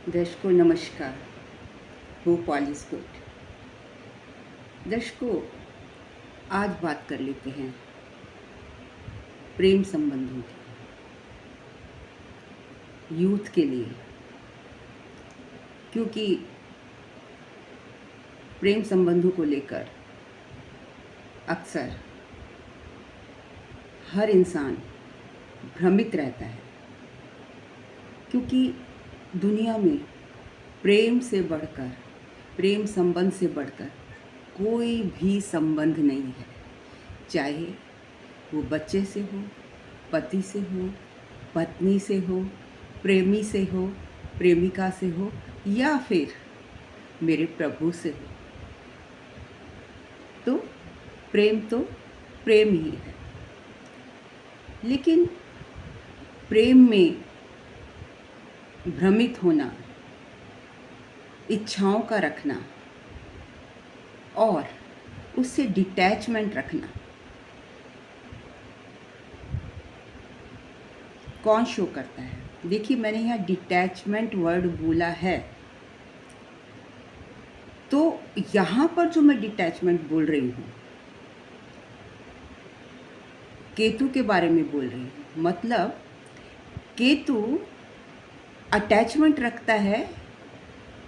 दर्शकों नमस्कार। Hope all is good. दर्शकों, आज बात कर लेते हैं प्रेम संबंधों की, यूथ के लिए। क्योंकि प्रेम संबंधों को लेकर अक्सर हर इंसान भ्रमित रहता है, क्योंकि दुनिया में प्रेम संबंध से बढ़कर कोई भी संबंध नहीं है। चाहे वो बच्चे से हो, पति से हो, पत्नी से हो, प्रेमी से हो, प्रेमिका से हो, या फिर मेरे प्रभु से हो। तो प्रेम ही है। लेकिन प्रेम में भ्रमित होना, इच्छाओं का रखना और उससे डिटैचमेंट रखना कौन शो करता है? देखिए, मैंने यहाँ डिटैचमेंट वर्ड बोला है, तो यहाँ पर जो मैं डिटैचमेंट बोल रही हूँ, केतु के बारे में बोल रही हूँ। मतलब केतु अटैचमेंट रखता है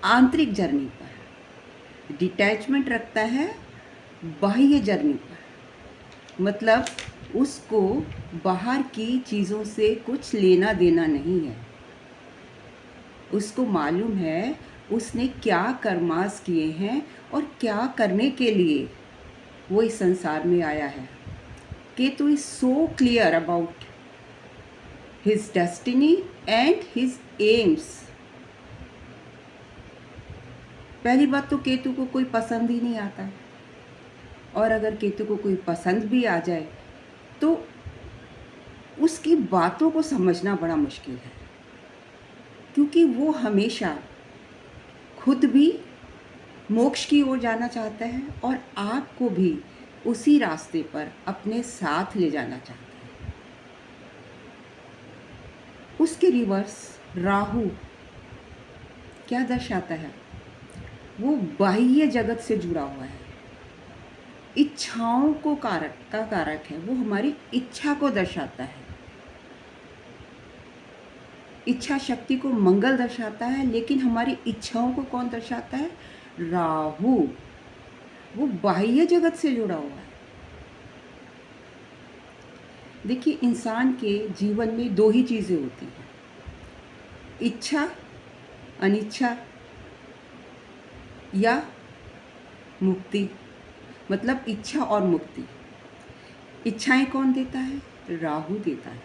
आंतरिक जर्नी पर, डिटैचमेंट रखता है बाह्य जर्नी पर। मतलब उसको बाहर की चीज़ों से कुछ लेना देना नहीं है। उसको मालूम है उसने क्या कर्मास किए हैं और क्या करने के लिए वो इस संसार में आया है। Ketu is so clear about his destiny and his AIIMS. पहली बात तो केतु को कोई पसंद ही नहीं आता, और अगर केतु को कोई पसंद भी आ जाए तो उसकी बातों को समझना बड़ा मुश्किल है, क्योंकि वो हमेशा खुद भी मोक्ष की ओर जाना चाहता है और आपको भी उसी रास्ते पर अपने साथ ले जाना चाहता है। उसके रिवर्स राहु क्या दर्शाता है? वो बाह्य जगत से जुड़ा हुआ है, इच्छाओं को कारक है। वो हमारी इच्छा को दर्शाता है, इच्छा शक्ति को मंगल दर्शाता है। लेकिन हमारी इच्छाओं को कौन दर्शाता है? राहु। वो बाह्य जगत से जुड़ा हुआ है। देखिए, इंसान के जीवन में दो ही चीज़ें होती हैं, इच्छा, अनिच्छा या मुक्ति। मतलब इच्छा और मुक्ति। इच्छाएं कौन देता है? राहु देता है।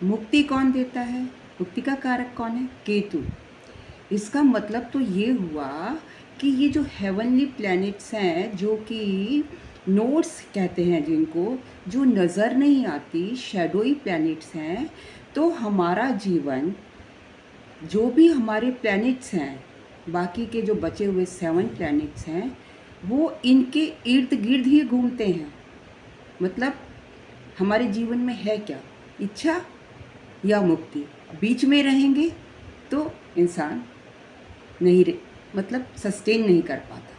मुक्ति कौन देता है? मुक्ति का कारक कौन है? केतु। इसका मतलब तो ये हुआ कि ये जो हेवनली प्लैनेट्स हैं, जो कि नोड्स कहते हैं जिनको, जो नज़र नहीं आती, शैडोई प्लैनेट्स हैं, तो हमारा जीवन, जो भी हमारे प्लैनेट्स हैं, बाकी के जो बचे हुए 7 प्लैनेट्स हैं, वो इनके इर्द गिर्द ही घूमते हैं। मतलब हमारे जीवन में है क्या? इच्छा या मुक्ति। बीच में रहेंगे तो इंसान मतलब सस्टेन नहीं कर पाता।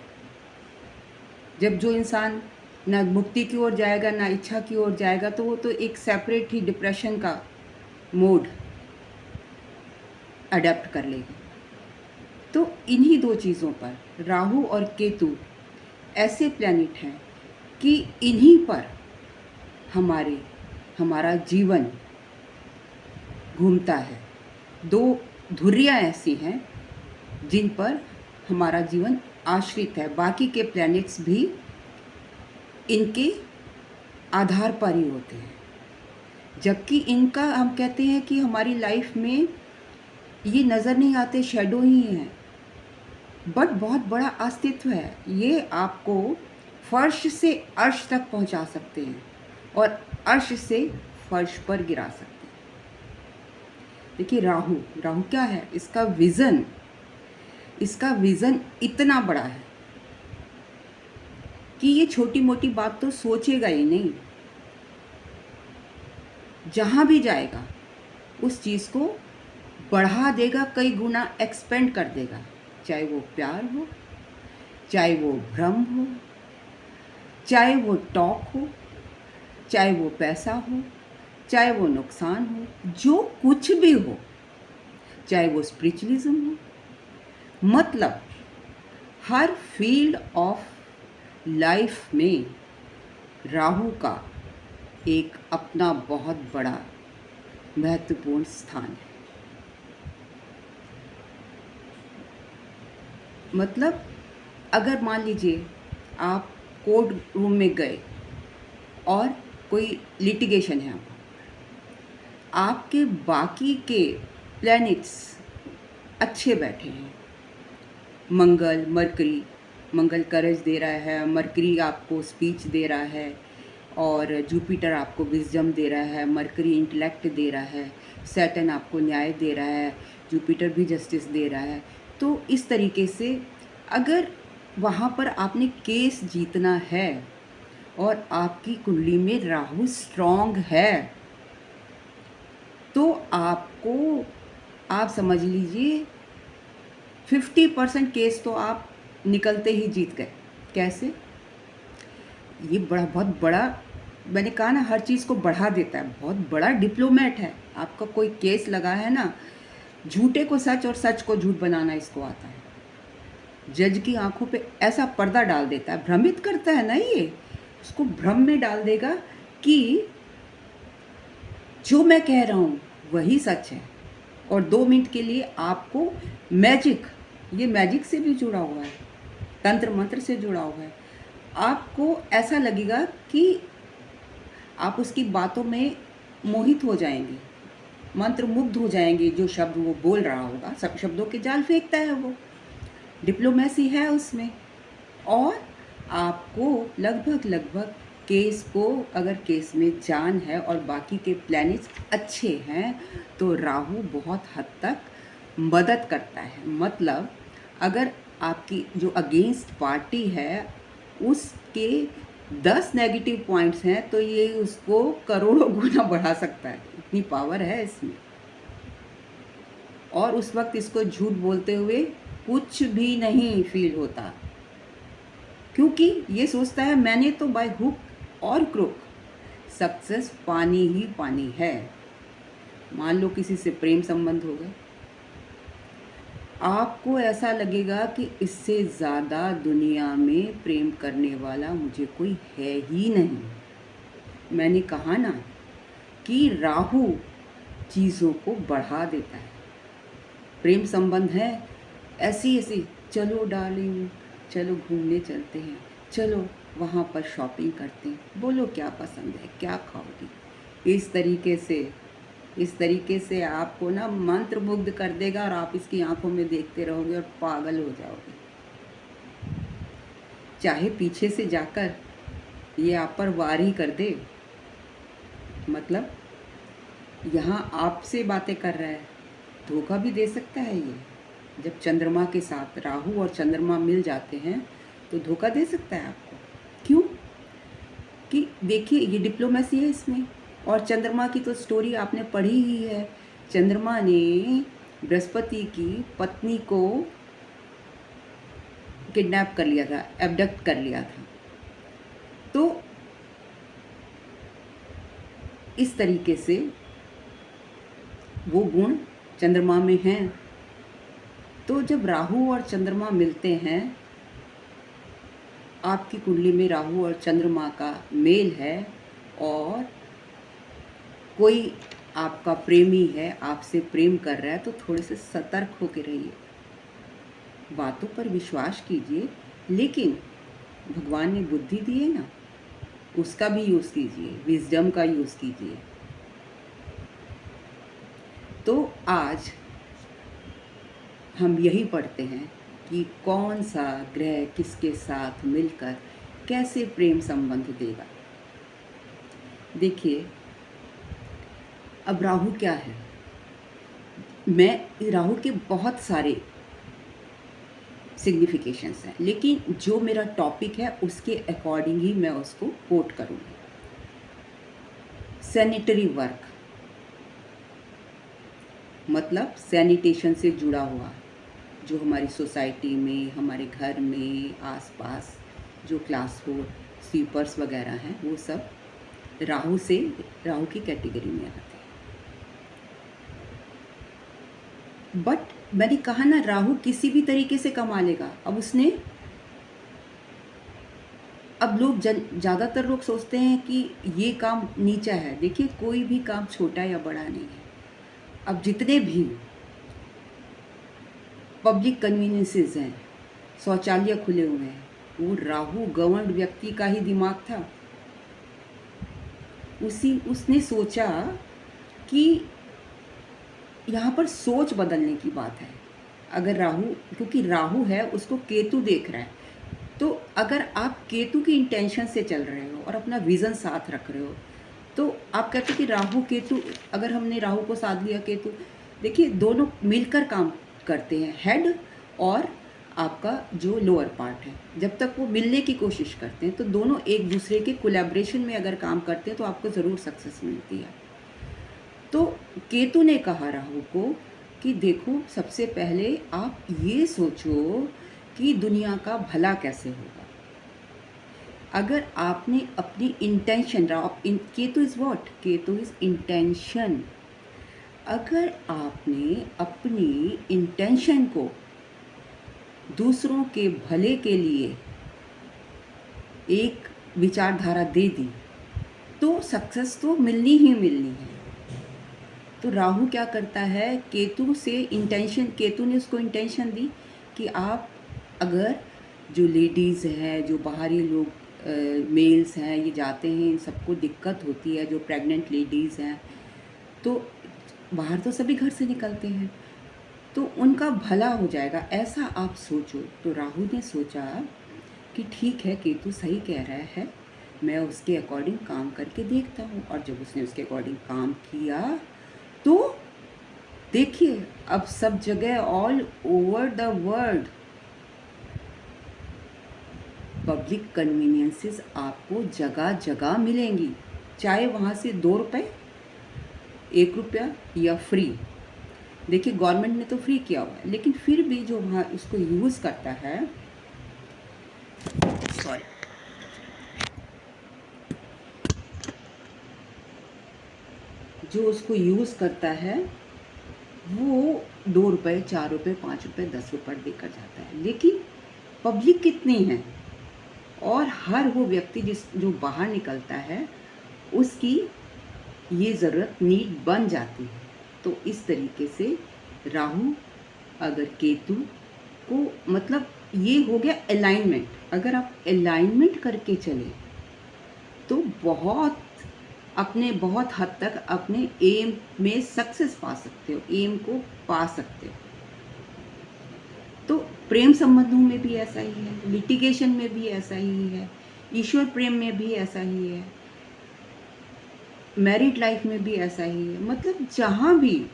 जब जो इंसान ना मुक्ति की ओर जाएगा ना इच्छा की ओर जाएगा, तो वो तो एक सेपरेट ही डिप्रेशन का मोड अडेप्ट कर लेगा। तो इन्हीं दो चीज़ों पर राहु और केतु ऐसे प्लैनेट हैं कि इन्हीं पर हमारा जीवन घूमता है। दो धुरियाँ ऐसी हैं जिन पर हमारा जीवन आश्रित है। बाकी के प्लैनेट्स भी इनके आधार पर ही होते हैं, जबकि इनका हम कहते हैं कि हमारी लाइफ में ये नज़र नहीं आते, शैडो ही हैं, बट बहुत बड़ा अस्तित्व है। ये आपको फर्श से अर्श तक पहुंचा सकते हैं और अर्श से फर्श पर गिरा सकते हैं। देखिए, राहु क्या है? इसका विज़न इतना बड़ा है कि ये छोटी मोटी बात तो सोचेगा ही नहीं। जहाँ भी जाएगा उस चीज़ को बढ़ा देगा, कई गुना एक्सपेंड कर देगा, चाहे वो प्यार हो, चाहे वो भ्रम हो, चाहे वो टॉक हो, चाहे वो पैसा हो, चाहे वो नुकसान हो, जो कुछ भी हो, चाहे वो स्पिरिचुअलिज्म हो, मतलब हर फील्ड ऑफ लाइफ में राहु का एक अपना बहुत बड़ा महत्वपूर्ण स्थान है। मतलब अगर मान लीजिए आप कोर्ट रूम में गए और कोई लिटिगेशन है, आपके बाकी के प्लैनेट्स अच्छे बैठे हैं, मंगल, मरकरी, मंगल करेज दे रहा है, मरकरी आपको स्पीच दे रहा है, और जुपिटर आपको विजडम दे रहा है, मरकरी इंटेलेक्ट दे रहा है, सैटर्न आपको न्याय दे रहा है, जुपिटर भी जस्टिस दे रहा है। तो इस तरीके से अगर वहाँ पर आपने केस जीतना है और आपकी कुंडली में राहु स्ट्रॉन्ग है, तो आपको, आप समझ लीजिए 50% केस तो आप निकलते ही जीत गए। कैसे? ये बहुत बड़ा, मैंने कहा ना, हर चीज़ को बढ़ा देता है, बहुत बड़ा डिप्लोमेट है। आपका कोई केस लगा है ना, झूठे को सच और सच को झूठ बनाना इसको आता है। जज की आंखों पे ऐसा पर्दा डाल देता है, भ्रमित करता है ना, ये उसको भ्रम में डाल देगा कि जो मैं कह रहा हूँ वही सच है, और 2 मिनट के लिए आपको मैजिक, ये मैजिक से भी जुड़ा हुआ है, तंत्र मंत्र से जुड़ा हुआ है, आपको ऐसा लगेगा कि आप उसकी बातों में मोहित हो जाएंगे, मंत्र मुग्ध हो जाएंगे। जो शब्द वो बोल रहा होगा, सब शब्दों के जाल फेंकता है वो, डिप्लोमेसी है उसमें। और आपको लगभग केस को, अगर केस में जान है और बाकी के प्लैनेट्स अच्छे हैं, तो राहु बहुत हद तक मदद करता है। मतलब अगर आपकी जो अगेंस्ट पार्टी है उसके 10 नेगेटिव पॉइंट्स हैं, तो ये उसको करोड़ों गुना बढ़ा सकता है, इतनी पावर है इसमें। और उस वक्त इसको झूठ बोलते हुए कुछ भी नहीं फील होता, क्योंकि ये सोचता है मैंने तो बाय हुक और क्रुक सक्सेस पानी ही पानी है। मान लो किसी से प्रेम संबंध हो गए, आपको ऐसा लगेगा कि इससे ज़्यादा दुनिया में प्रेम करने वाला मुझे कोई है ही नहीं। मैंने कहा ना कि राहु चीज़ों को बढ़ा देता है। प्रेम संबंध है, ऐसी चलो डार्लिंग, चलो घूमने चलते हैं, चलो वहाँ पर शॉपिंग करते हैं, बोलो क्या पसंद है, क्या खाओगी। इस तरीके से आपको ना मंत्र मुग्ध कर देगा, और आप इसकी आंखों में देखते रहोगे और पागल हो जाओगे। चाहे पीछे से जाकर ये आप पर वार ही कर दे, मतलब यहाँ आपसे बातें कर रहा है, धोखा भी दे सकता है ये। जब चंद्रमा के साथ राहु और चंद्रमा मिल जाते हैं तो धोखा दे सकता है आपको। क्यों? कि देखिए ये डिप्लोमेसी है इसमें। और चंद्रमा की तो स्टोरी आपने पढ़ी ही है। चंद्रमा ने बृहस्पति की पत्नी को किडनैप कर लिया था, एब्डक्ट कर लिया था। तो इस तरीके से वो गुण चंद्रमा में हैं। तो जब राहु और चंद्रमा मिलते हैं, आपकी कुंडली में राहु और चंद्रमा का मेल है, और कोई आपका प्रेमी है, आपसे प्रेम कर रहा है, तो थोड़े से सतर्क होकर रहिए, बातों पर विश्वास कीजिए, लेकिन भगवान ने बुद्धि दी है ना, उसका भी यूज़ कीजिए, विजडम का यूज़ कीजिए। तो आज हम यही पढ़ते हैं कि कौन सा ग्रह किसके साथ मिलकर कैसे प्रेम संबंध देगा। देखिए, अब राहु क्या है, मैं राहु के बहुत सारे सिग्निफिकेशंस हैं, लेकिन जो मेरा टॉपिक है उसके अकॉर्डिंग ही मैं उसको कोट करूँगी। सैनिटरी वर्क, मतलब सैनिटेशन से जुड़ा हुआ, जो हमारी सोसाइटी में, हमारे घर में, आसपास जो क्लास 4 स्वीपर्स वगैरह हैं, वो सब राहु की कैटेगरी में आते हैं। बट मैंने कहा ना, राहु किसी भी तरीके से कमा लेगा। अब लोग ज़्यादातर लोग सोचते हैं कि ये काम नीचा है। देखिए, कोई भी काम छोटा या बड़ा नहीं है। अब जितने भी पब्लिक कन्वीनियंसेस हैं, शौचालय खुले हुए हैं, वो राहु गवर्नड व्यक्ति का ही दिमाग था। उसने सोचा कि यहाँ पर सोच बदलने की बात है। अगर क्योंकि राहु है, उसको केतु देख रहा है, तो अगर आप केतु की इंटेंशन से चल रहे हो और अपना विज़न साथ रख रहे हो, तो आप कहते हो कि राहु केतु, अगर हमने राहु को साथ लिया, केतु, देखिए दोनों मिलकर काम करते हैं, हेड और आपका जो लोअर पार्ट है। जब तक वो मिलने की कोशिश करते हैं, तो दोनों एक दूसरे के कोलैबोरेशन में अगर काम करते हैं, तो आपको ज़रूर सक्सेस मिलती है। तो केतु ने कहा राहु को कि देखो, सबसे पहले आप ये सोचो कि दुनिया का भला कैसे होगा। अगर आपने अपनी intention, Ketu is what? Ketu is intention. अगर आपने अपनी इंटेंशन को दूसरों के भले के लिए एक विचारधारा दे दी, तो सक्सेस तो मिलनी ही मिलनी है। तो राहु क्या करता है, केतु ने उसको इंटेंशन दी कि आप, अगर जो लेडीज़ हैं, जो बाहरी लोग मेल्स हैं, ये जाते हैं, इन सबको दिक्कत होती है, जो प्रेग्नेंट लेडीज़ हैं, तो बाहर तो सभी घर से निकलते हैं, तो उनका भला हो जाएगा, ऐसा आप सोचो। तो राहु ने सोचा कि ठीक है, केतु सही कह रहा है, मैं उसके अकॉर्डिंग काम करके देखता हूँ। और जब उसने उसके अकॉर्डिंग काम किया, तो देखिए, अब सब जगह, all over the world, public conveniences आपको जगह जगह मिलेंगी, चाहे वहाँ से 2 रुपये, 1 रुपया या फ्री। देखिए, गवर्नमेंट ने तो फ्री किया हुआ है, लेकिन फिर भी जो वहाँ उसको यूज़ करता है, जो उसको यूज़ करता है, वो 2 रुपये, 4 रुपये, 5 रुपये, 10 रुपये देकर जाता है। लेकिन पब्लिक कितनी है, और हर वो व्यक्ति जो बाहर निकलता है, उसकी ये ज़रूरत, नीड बन जाती है। तो इस तरीके से राहु अगर केतु को, मतलब ये हो गया अलाइनमेंट। अगर आप अलाइनमेंट करके चले, तो बहुत हद तक अपने एम में सक्सेस पा सकते हो, एम को पा सकते हो। तो प्रेम संबंधों में भी ऐसा ही है, लिटिगेशन में भी ऐसा ही है, ईश्वर प्रेम में भी ऐसा ही है, मैरिड लाइफ में भी ऐसा ही है। मतलब जहाँ भी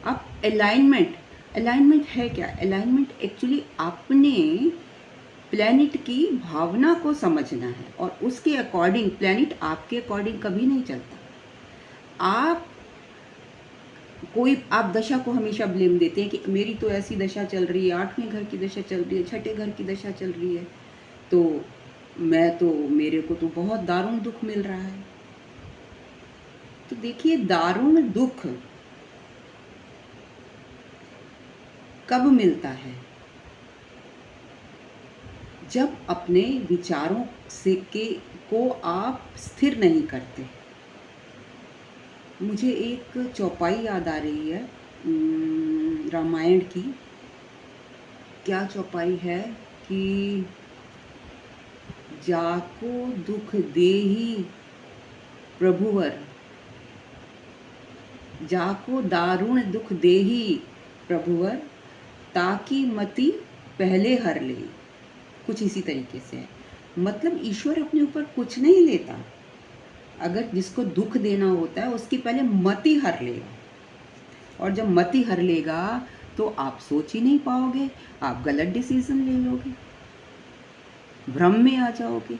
आप अलाइनमेंट है क्या? अलाइनमेंट एक्चुअली अपने प्लैनेट की भावना को समझना है, और उसके अकॉर्डिंग, प्लैनेट आपके अकॉर्डिंग कभी नहीं चलता। आप दशा को हमेशा ब्लेम देते हैं कि मेरी तो ऐसी दशा चल रही है, 8वें घर की दशा चल रही है, 6ठे घर की दशा चल रही है, तो मेरे को तो बहुत दारुण दुख मिल रहा है। तो देखिए, दारुण दुख कब मिलता है? जब अपने विचारों को आप स्थिर नहीं करते। मुझे एक चौपाई याद आ रही है रामायण की। क्या चौपाई है कि जाको दुख देही प्रभुवर, जाको दारुण दुख देही प्रभुवर, ताकि मति पहले हर ले। कुछ इसी तरीके से है। मतलब ईश्वर अपने ऊपर कुछ नहीं लेता, अगर जिसको दुख देना होता है उसकी पहले मति हर लेगा, और जब मति हर लेगा तो आप सोच ही नहीं पाओगे, आप गलत डिसीजन ले लोगे, भ्रम में आ जाओगे।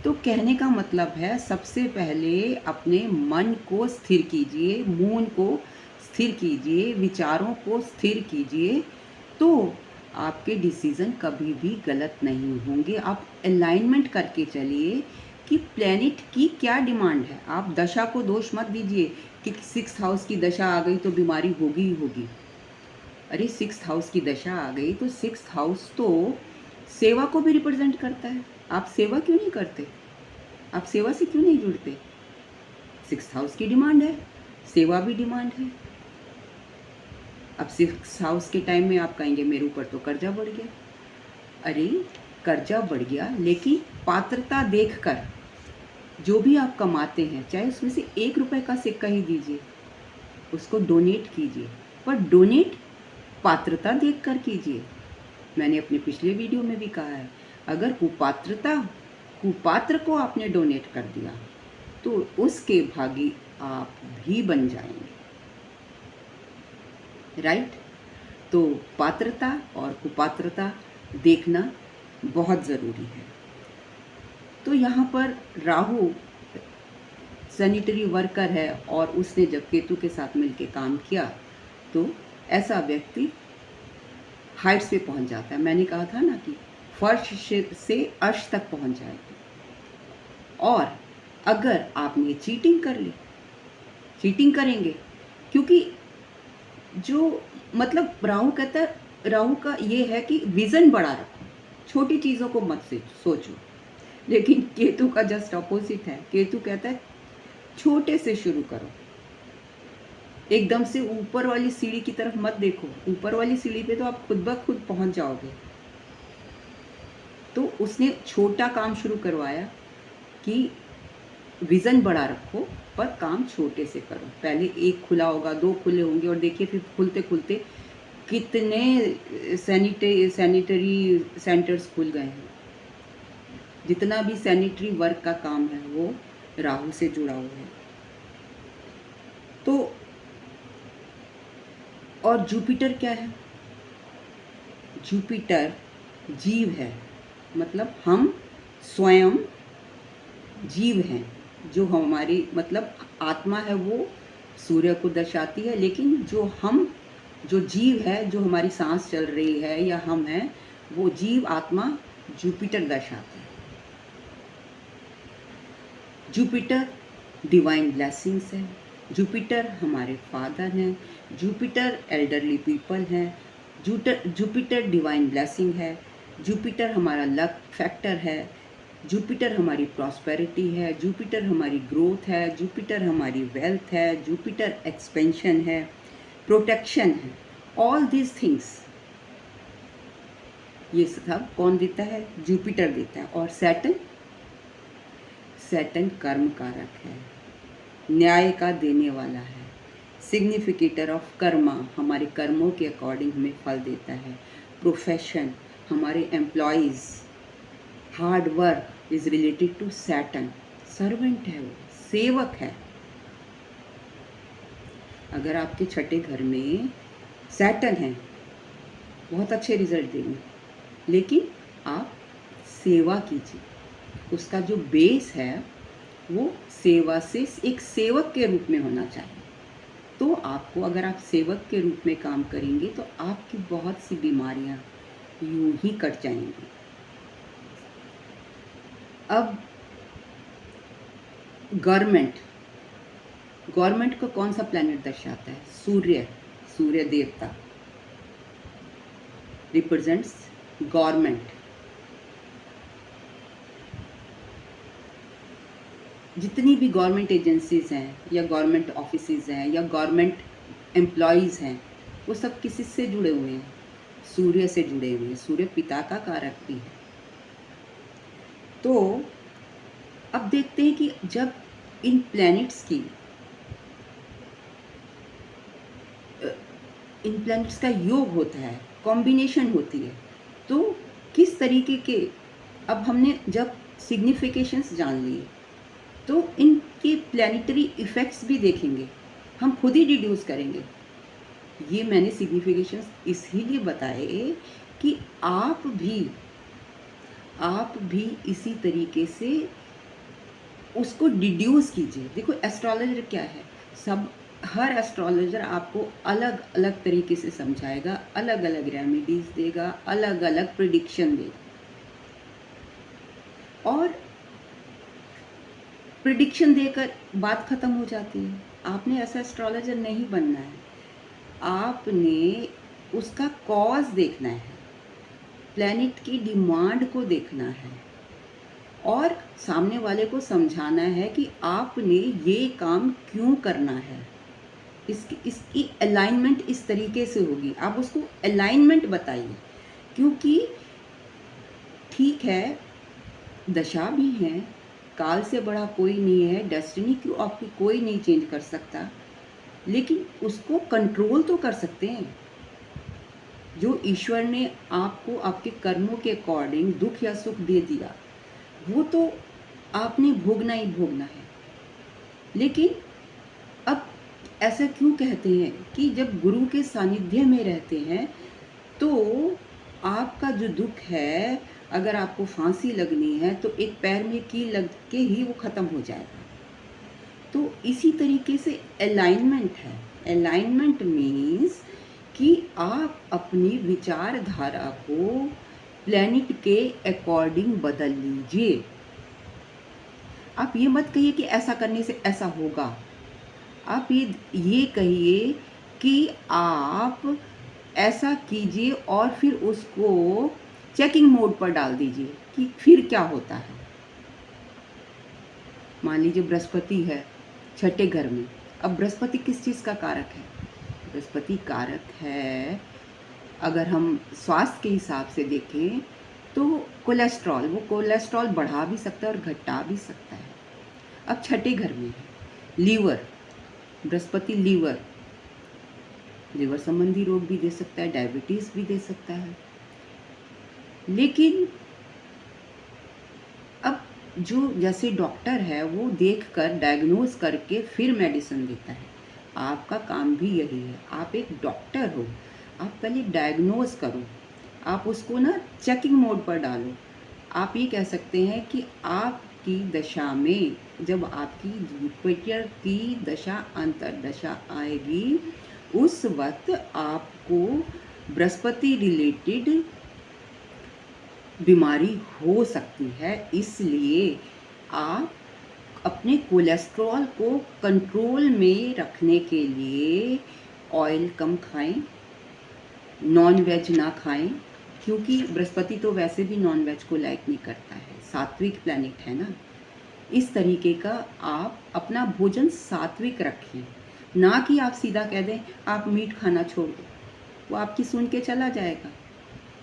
तो कहने का मतलब है, सबसे पहले अपने मन को स्थिर कीजिए, मून को स्थिर कीजिए, विचारों को स्थिर कीजिए, तो आपके डिसीज़न कभी भी गलत नहीं होंगे। आप अलाइनमेंट करके चलिए कि प्लैनेट की क्या डिमांड है। आप दशा को दोष मत दीजिए कि 6th हाउस की दशा आ गई तो बीमारी होगी ही होगी। अरे 6th हाउस की दशा आ गई तो 6th हाउस तो सेवा को भी रिप्रेजेंट करता है। आप सेवा क्यों नहीं करते? आप सेवा से क्यों नहीं जुड़ते? 6th हाउस की डिमांड है, सेवा भी डिमांड है। अब 6th हाउस के टाइम में आप कहेंगे मेरे ऊपर तो कर्जा बढ़ गया। अरे कर्जा बढ़ गया, लेकिन पात्रता देखकर जो भी आप कमाते हैं, चाहे उसमें से 1 रुपए का सिक्का ही दीजिए, उसको डोनेट कीजिए, पर डोनेट पात्रता देखकर कीजिए। मैंने अपने पिछले वीडियो में भी कहा है, अगर कुपात्र को आपने डोनेट कर दिया तो उसके भागी आप भी बन जाएंगे, राइट? तो पात्रता और कुपात्रता देखना बहुत ज़रूरी है। तो यहाँ पर राहु सैनिटरी वर्कर है और उसने जब केतु के साथ मिलकर काम किया तो ऐसा व्यक्ति हाइट्स पे पहुंच जाता है। मैंने कहा था ना कि फर्श से अर्श तक पहुंच जाएगा। और अगर आपने चीटिंग कर ली, चीटिंग करेंगे, क्योंकि जो मतलब राहु कहता है, राहु का ये है कि विज़न बड़ा रखो, छोटी चीज़ों को मत सोचो। लेकिन केतु का जस्ट अपोजिट है। केतु कहता है छोटे से शुरू करो, एकदम से ऊपर वाली सीढ़ी की तरफ मत देखो। ऊपर वाली सीढ़ी पे तो आप खुद ब खुद पहुंच जाओगे। तो उसने छोटा काम शुरू करवाया कि विज़न बड़ा रखो पर काम छोटे से करो। पहले 1 खुला होगा, 2 खुले होंगे, और देखिए फिर खुलते खुलते कितने सैनिटरी सेंटर्स खुल गए हैं। जितना भी सैनिटरी वर्क का काम है वो राहु से जुड़ा हुआ है। तो और जुपिटर क्या है? जुपिटर जीव है, मतलब हम स्वयं जीव हैं। जो हमारी मतलब आत्मा है वो सूर्य को दर्शाती है, लेकिन जो जीव है, जो हमारी सांस चल रही है या हम हैं, वो जीव आत्मा जुपिटर दर्शाता है। जुपिटर डिवाइन ब्लेसिंग्स है, जुपिटर हमारे फादर हैं, जुपिटर एल्डरली पीपल हैं, जुपिटर डिवाइन ब्लेसिंग है, जुपिटर हमारा लक फैक्टर है, जुपिटर हमारी प्रॉस्पेरिटी है, जुपिटर हमारी ग्रोथ है, जुपिटर हमारी वेल्थ है, जुपिटर एक्सपेंशन है, प्रोटेक्शन है। ऑल दीज थिंग्स ये सब कौन देता है? जुपिटर देता है। और सैटर्न कर्म कारक है, न्याय का देने वाला है, सिग्निफिकेटर ऑफ कर्मा, हमारे कर्मों के अकॉर्डिंग हमें फल देता है। प्रोफेशन, हमारे employees, hard work is related to Saturn. Servant है, वो सेवक है। अगर आपके छठे घर में सैटर्न है, बहुत अच्छे रिजल्ट देंगे, लेकिन आप सेवा कीजिए। उसका जो बेस है वो सेवा से एक सेवक के रूप में होना चाहिए। तो आपको, अगर आप सेवक के रूप में काम करेंगे तो आपकी बहुत सी बीमारियां यूं ही कट जाएंगी। अब गवर्नमेंट को कौन सा प्लैनेट दर्शाता है? सूर्य देवता रिप्रेजेंट्स गवर्नमेंट। जितनी भी गवर्नमेंट एजेंसीज हैं या गवर्नमेंट ऑफिसेज हैं या गवर्नमेंट एम्प्लॉयज़ हैं, वो सब किसी से जुड़े हुए हैं? सूर्य से जुड़े हुए हैं। सूर्य पिता का कारक भी है। तो अब देखते हैं कि जब इन प्लैनेट्स का योग होता है, कॉम्बिनेशन होती है, तो किस तरीके के, अब हमने जब सिग्निफिकेशंस जान लिए तो इनके प्लैनेटरी इफ़ेक्ट्स भी देखेंगे, हम खुद ही डिड्यूस करेंगे। ये मैंने सिग्निफिकेशंस इसलिए बताए कि आप भी इसी तरीके से उसको डिड्यूस कीजिए। देखो एस्ट्रोलॉजर क्या है, सब हर एस्ट्रोलॉजर आपको अलग अलग तरीके से समझाएगा, अलग अलग रेमेडीज देगा, अलग अलग प्रिडिक्शन देगा, और प्रिडिक्शन देकर बात ख़त्म हो जाती है। आपने ऐसा एस्ट्रोलॉजर नहीं बनना है, आपने उसका कॉज देखना है, प्लैनेट की डिमांड को देखना है, और सामने वाले को समझाना है कि आपने ये काम क्यों करना है। इसकी अलाइनमेंट इस तरीके से होगी, आप उसको अलाइनमेंट बताइए। क्योंकि ठीक है, दशा भी है, काल से बड़ा कोई नहीं है, डेस्टिनी क्यों आपकी कोई नहीं चेंज कर सकता, लेकिन उसको कंट्रोल तो कर सकते हैं। जो ईश्वर ने आपको आपके कर्मों के अकॉर्डिंग दुख या सुख दे दिया, वो तो आपने भोगना ही भोगना है। लेकिन अब ऐसा क्यों कहते हैं कि जब गुरु के सानिध्य में रहते हैं तो आपका जो दुख है, अगर आपको फांसी लगनी है तो एक पैर में कील लग के ही वो ख़त्म हो जाएगा। तो इसी तरीके से अलाइनमेंट है। अलाइनमेंट मीन्स कि आप अपनी विचारधारा को प्लैनेट के अकॉर्डिंग बदल लीजिए। आप ये मत कहिए कि ऐसा करने से ऐसा होगा, आप ये कहिए कि आप ऐसा कीजिए और फिर उसको चेकिंग मोड पर डाल दीजिए कि फिर क्या होता है। मान लीजिए बृहस्पति है छठे घर में, अब बृहस्पति किस चीज़ का कारक है? बृहस्पति कारक है, अगर हम स्वास्थ्य के हिसाब से देखें तो कोलेस्ट्रॉल, वो कोलेस्ट्रॉल बढ़ा भी सकता है और घटा भी सकता है। अब छठे घर में है लीवर, बृहस्पति लीवर संबंधी रोग भी दे सकता है, डायबिटीज़ भी दे सकता है। लेकिन अब जो जैसे डॉक्टर है वो देखकर डायग्नोज करके फिर मेडिसिन देता है, आपका काम भी यही है। आप एक डॉक्टर हो, आप पहले डायग्नोज करो, आप उसको ना चेकिंग मोड पर डालो। आप ये कह सकते हैं कि आपकी दशा में जब आपकी जुपिटर की दशा अंतर्दशा आएगी, उस वक्त आपको बृहस्पति रिलेटेड बीमारी हो सकती है। इसलिए आप अपने कोलेस्ट्रॉल को कंट्रोल में रखने के लिए ऑयल कम खाएं, नॉन वेज ना खाएं, क्योंकि बृहस्पति तो वैसे भी नॉन वेज को लाइक नहीं करता है, सात्विक प्लैनेट है ना। इस तरीके का आप अपना भोजन सात्विक रखें, ना कि आप सीधा कह दें आप मीट खाना छोड़ दो। वो आपकी सुन के चला जाएगा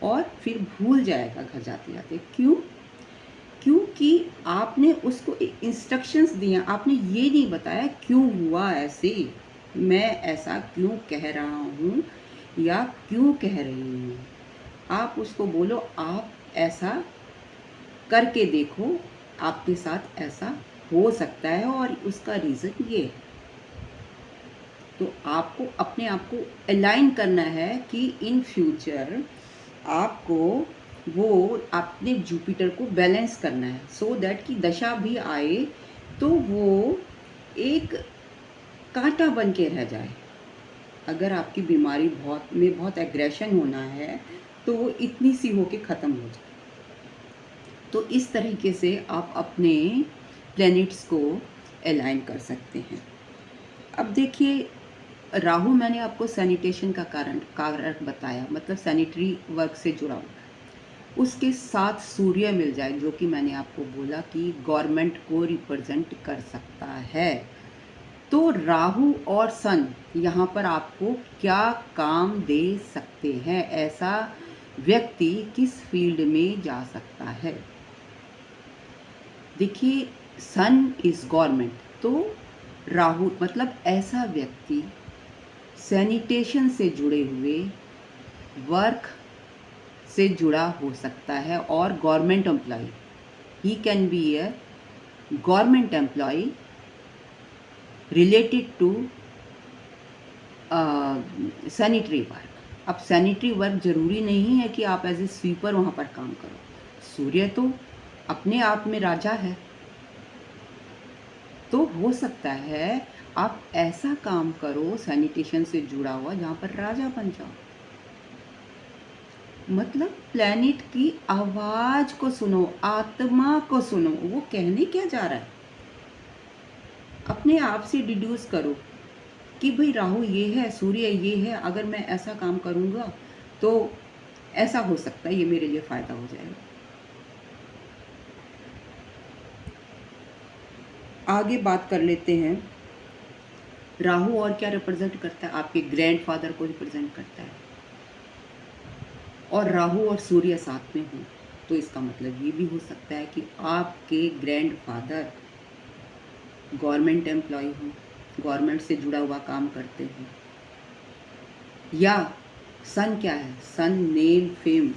और फिर भूल जाएगा घर जाते जाते। क्यों? क्योंकि आपने उसको इंस्ट्रक्शंस दिए, आपने ये नहीं बताया क्यों हुआ ऐसे, मैं ऐसा क्यों कह रहा हूँ या क्यों कह रही हूँ। आप उसको बोलो आप ऐसा करके देखो, आपके साथ ऐसा हो सकता है और उसका रीज़न ये है। तो आपको अपने आप को अलाइन करना है कि इन फ्यूचर आपको वो अपने जुपिटर को बैलेंस करना है, सो दैट कि दशा भी आए तो वो एक कांटा बन के रह जाए। अगर आपकी बीमारी बहुत एग्रेशन होना है तो वो इतनी सी होके ख़त्म हो जाए। तो इस तरीके से आप अपने प्लैनेट्स को अलाइन कर सकते हैं। अब देखिए, राहु मैंने आपको सैनिटेशन का कारक बताया, मतलब सैनिटरी वर्क से जुड़ा हुआ है। उसके साथ सूर्य मिल जाए, जो कि मैंने आपको बोला कि गवर्नमेंट को रिप्रेजेंट कर सकता है। तो राहु और सन यहाँ पर आपको क्या काम दे सकते हैं, ऐसा व्यक्ति किस फील्ड में जा सकता है। देखिए, सन इज गवर्नमेंट, तो राहु मतलब ऐसा व्यक्ति सैनिटेशन से जुड़े हुए वर्क से जुड़ा हो सकता है और government employ, he can be a government employ related to sanitary work. अब सैनिटरी वर्क ज़रूरी नहीं है कि आप एज ए स्वीपर वहाँ पर काम करो। सूर्य तो अपने आप में राजा है, तो हो सकता है आप ऐसा काम करो सैनिटेशन से जुड़ा हुआ जहाँ पर राजा बन जाओ। मतलब प्लेनेट की आवाज को सुनो, आत्मा को सुनो, वो कहने क्या जा रहा है। अपने आप से डिड्यूस करो कि भाई राहु ये है, सूर्य ये है, अगर मैं ऐसा काम करूँगा तो ऐसा हो सकता है, ये मेरे लिए फ़ायदा हो जाएगा। आगे बात कर लेते हैं। राहु और क्या रिप्रेजेंट करता है? आपके ग्रैंडफादर को रिप्रेजेंट करता है। और राहु और सूर्य साथ में हो तो इसका मतलब ये भी हो सकता है कि आपके ग्रैंडफादर गवर्नमेंट एम्प्लॉय हो, गवर्नमेंट से जुड़ा हुआ काम करते हो। या सन क्या है? सन नेम फेम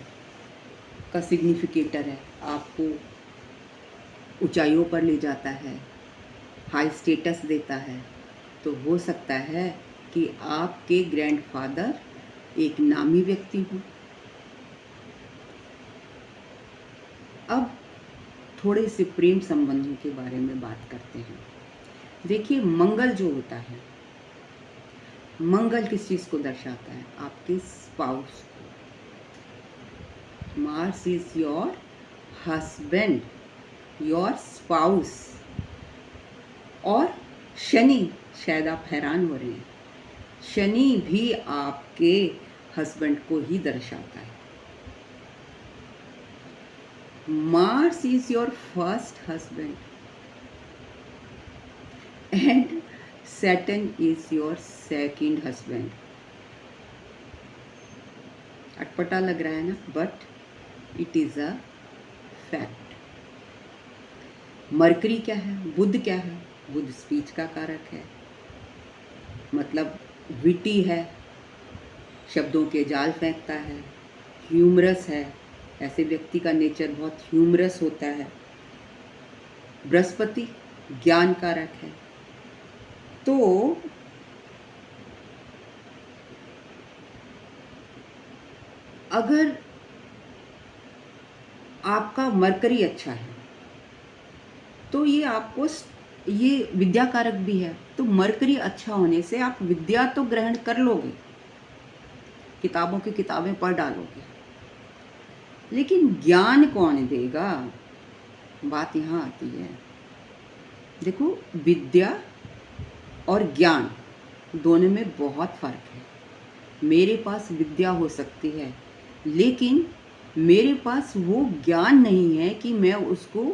का सिग्निफिकेटर है, आपको ऊंचाइयों पर ले जाता है, हाई स्टेटस देता है। तो हो सकता है कि आपके ग्रैंडफादर एक नामी व्यक्ति हो। अब थोड़े से प्रेम संबंधों के बारे में बात करते हैं। देखिए, मंगल जो होता है, मंगल किस चीज़ को दर्शाता है? आपके स्पाउस को। Mars is your husband, your spouse. और शनि, शायद आप हैरान हो रहे हैं, शनि भी आपके हस्बैंड को ही दर्शाता है। Mars is your first husband and Saturn is your second husband. अटपटा लग रहा है ना, but it is a fact. Mercury क्या है? बुध क्या है? बुध स्पीच का कारक है, मतलब विटी है, शब्दों के जाल फेंकता है, ह्यूमरस है, ऐसे व्यक्ति का नेचर बहुत ह्यूमरस होता है। बृहस्पति ज्ञान कारक है। तो अगर आपका मरकरी अच्छा है तो ये आपको, ये विद्या कारक भी है। तो मरकरी अच्छा होने से आप विद्या तो ग्रहण कर लोगे, किताबों की किताबें पढ़ डालोगे, लेकिन ज्ञान कौन देगा? बात यहाँ आती है। देखो, विद्या और ज्ञान दोनों में बहुत फर्क है। मेरे पास विद्या हो सकती है, लेकिन मेरे पास वो ज्ञान नहीं है कि मैं उसको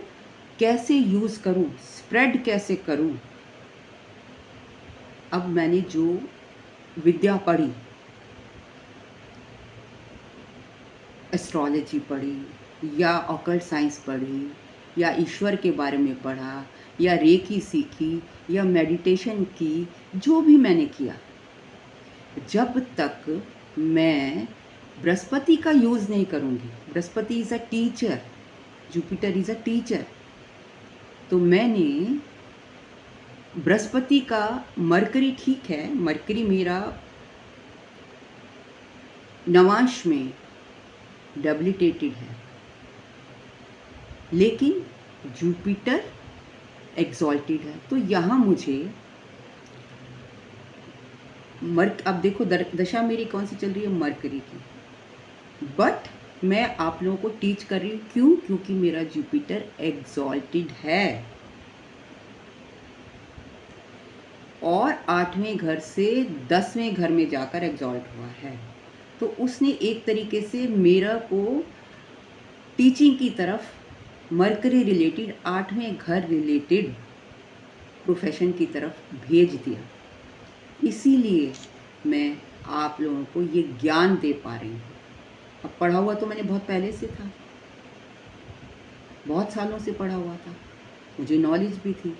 कैसे यूज़ करूं, स्प्रेड कैसे करूं। अब मैंने जो विद्या पढ़ी, एस्ट्रोलॉजी पढ़ी या ऑकल्ट साइंस पढ़ी या ईश्वर के बारे में पढ़ा या रेकी सीखी या मेडिटेशन की, जो भी मैंने किया, जब तक मैं बृहस्पति का यूज़ नहीं करूँगी, Brihaspati is a teacher, Jupiter is a teacher, तो मैंने बृहस्पति का, मरकरी ठीक है, मरकरी मेरा नवांश में डेबिलिटेटेड है, लेकिन जुपिटर एक्सॉल्टेड है। तो यहाँ मुझे अब देखो दशा मेरी कौन सी चल रही है? मरकरी की। बट मैं आप लोगों को टीच कर रही हूँ, क्यों? क्योंकि मेरा जुपिटर एक्सॉल्टेड है और 8वें घर से 10वें घर में जाकर एग्जॉल्ट हुआ है। तो उसने एक तरीके से मेरा को टीचिंग की तरफ, मरकरी रिलेटेड, 8वें घर रिलेटेड प्रोफेशन की तरफ भेज दिया। इसीलिए मैं आप लोगों को ये ज्ञान दे पा रही हूँ। अब पढ़ा हुआ तो मैंने बहुत पहले से था, बहुत सालों से पढ़ा हुआ था, मुझे नॉलेज भी थी,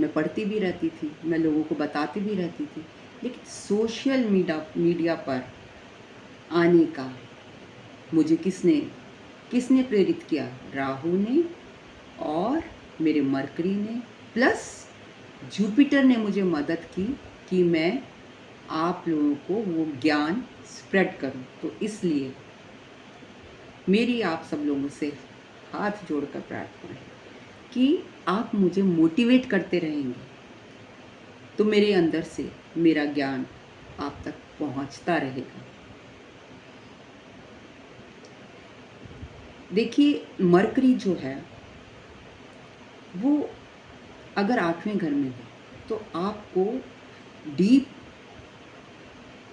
मैं पढ़ती भी रहती थी, मैं लोगों को बताती भी रहती थी। लेकिन सोशल मीडिया पर आने का मुझे किसने प्रेरित किया? राहु ने और मेरे मरकरी ने, प्लस जुपिटर ने मुझे मदद की कि मैं आप लोगों को वो ज्ञान स्प्रेड करूं। तो इसलिए मेरी आप सब लोगों से हाथ जोड़कर प्रार्थना है कि आप मुझे मोटिवेट करते रहेंगे, तो मेरे अंदर से मेरा ज्ञान आप तक पहुंचता रहेगा। देखिए, मरकरी जो है वो अगर 8वें घर में है तो आपको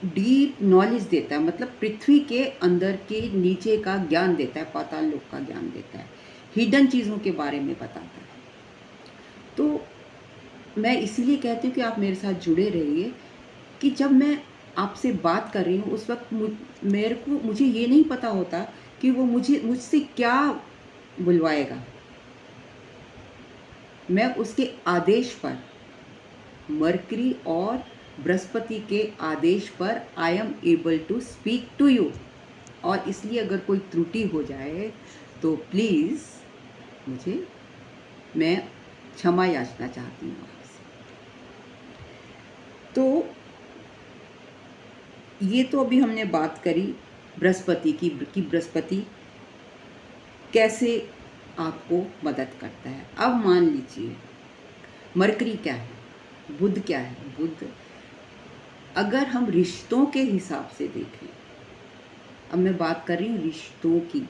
डीप नॉलेज देता है, मतलब पृथ्वी के अंदर के नीचे का ज्ञान देता है, पाताल लोक का ज्ञान देता है, हिडन चीज़ों के बारे में बताता है। तो मैं इसीलिए कहती हूँ कि आप मेरे साथ जुड़े रहिए कि जब मैं आपसे बात कर रही हूँ उस वक्त मुझे ये नहीं पता होता कि वो मुझसे क्या बुलवाएगा। मैं उसके आदेश पर, मरकरी और बृहस्पति के आदेश पर I am able to speak to you. और इसलिए अगर कोई त्रुटि हो जाए तो प्लीज़ मैं क्षमा याचना चाहती हूँ आपसे। तो ये तो अभी हमने बात करी बृहस्पति की कि बृहस्पति कैसे आपको मदद करता है। अब मान लीजिए मरकरी क्या है, बुध क्या है। बुध अगर हम रिश्तों के हिसाब से देखें, अब मैं बात कर रही हूँ रिश्तों की,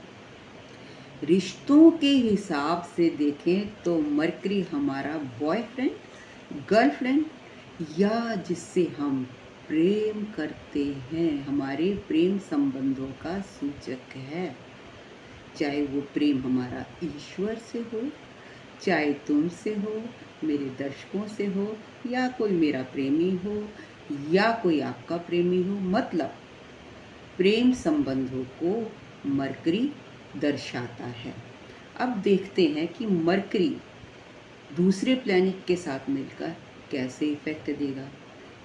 रिश्तों के हिसाब से देखें तो मरकरी हमारा बॉयफ्रेंड, गर्लफ्रेंड या जिससे हम प्रेम करते हैं, हमारे प्रेम संबंधों का सूचक है। चाहे वो प्रेम हमारा ईश्वर से हो, चाहे तुमसे हो, मेरे दर्शकों से हो, या कोई मेरा प्रेमी हो, या कोई आपका प्रेमी हो, मतलब प्रेम संबंधों को मरकरी दर्शाता है। अब देखते हैं कि मरकरी दूसरे प्लैनेट के साथ मिलकर कैसे इफेक्ट देगा।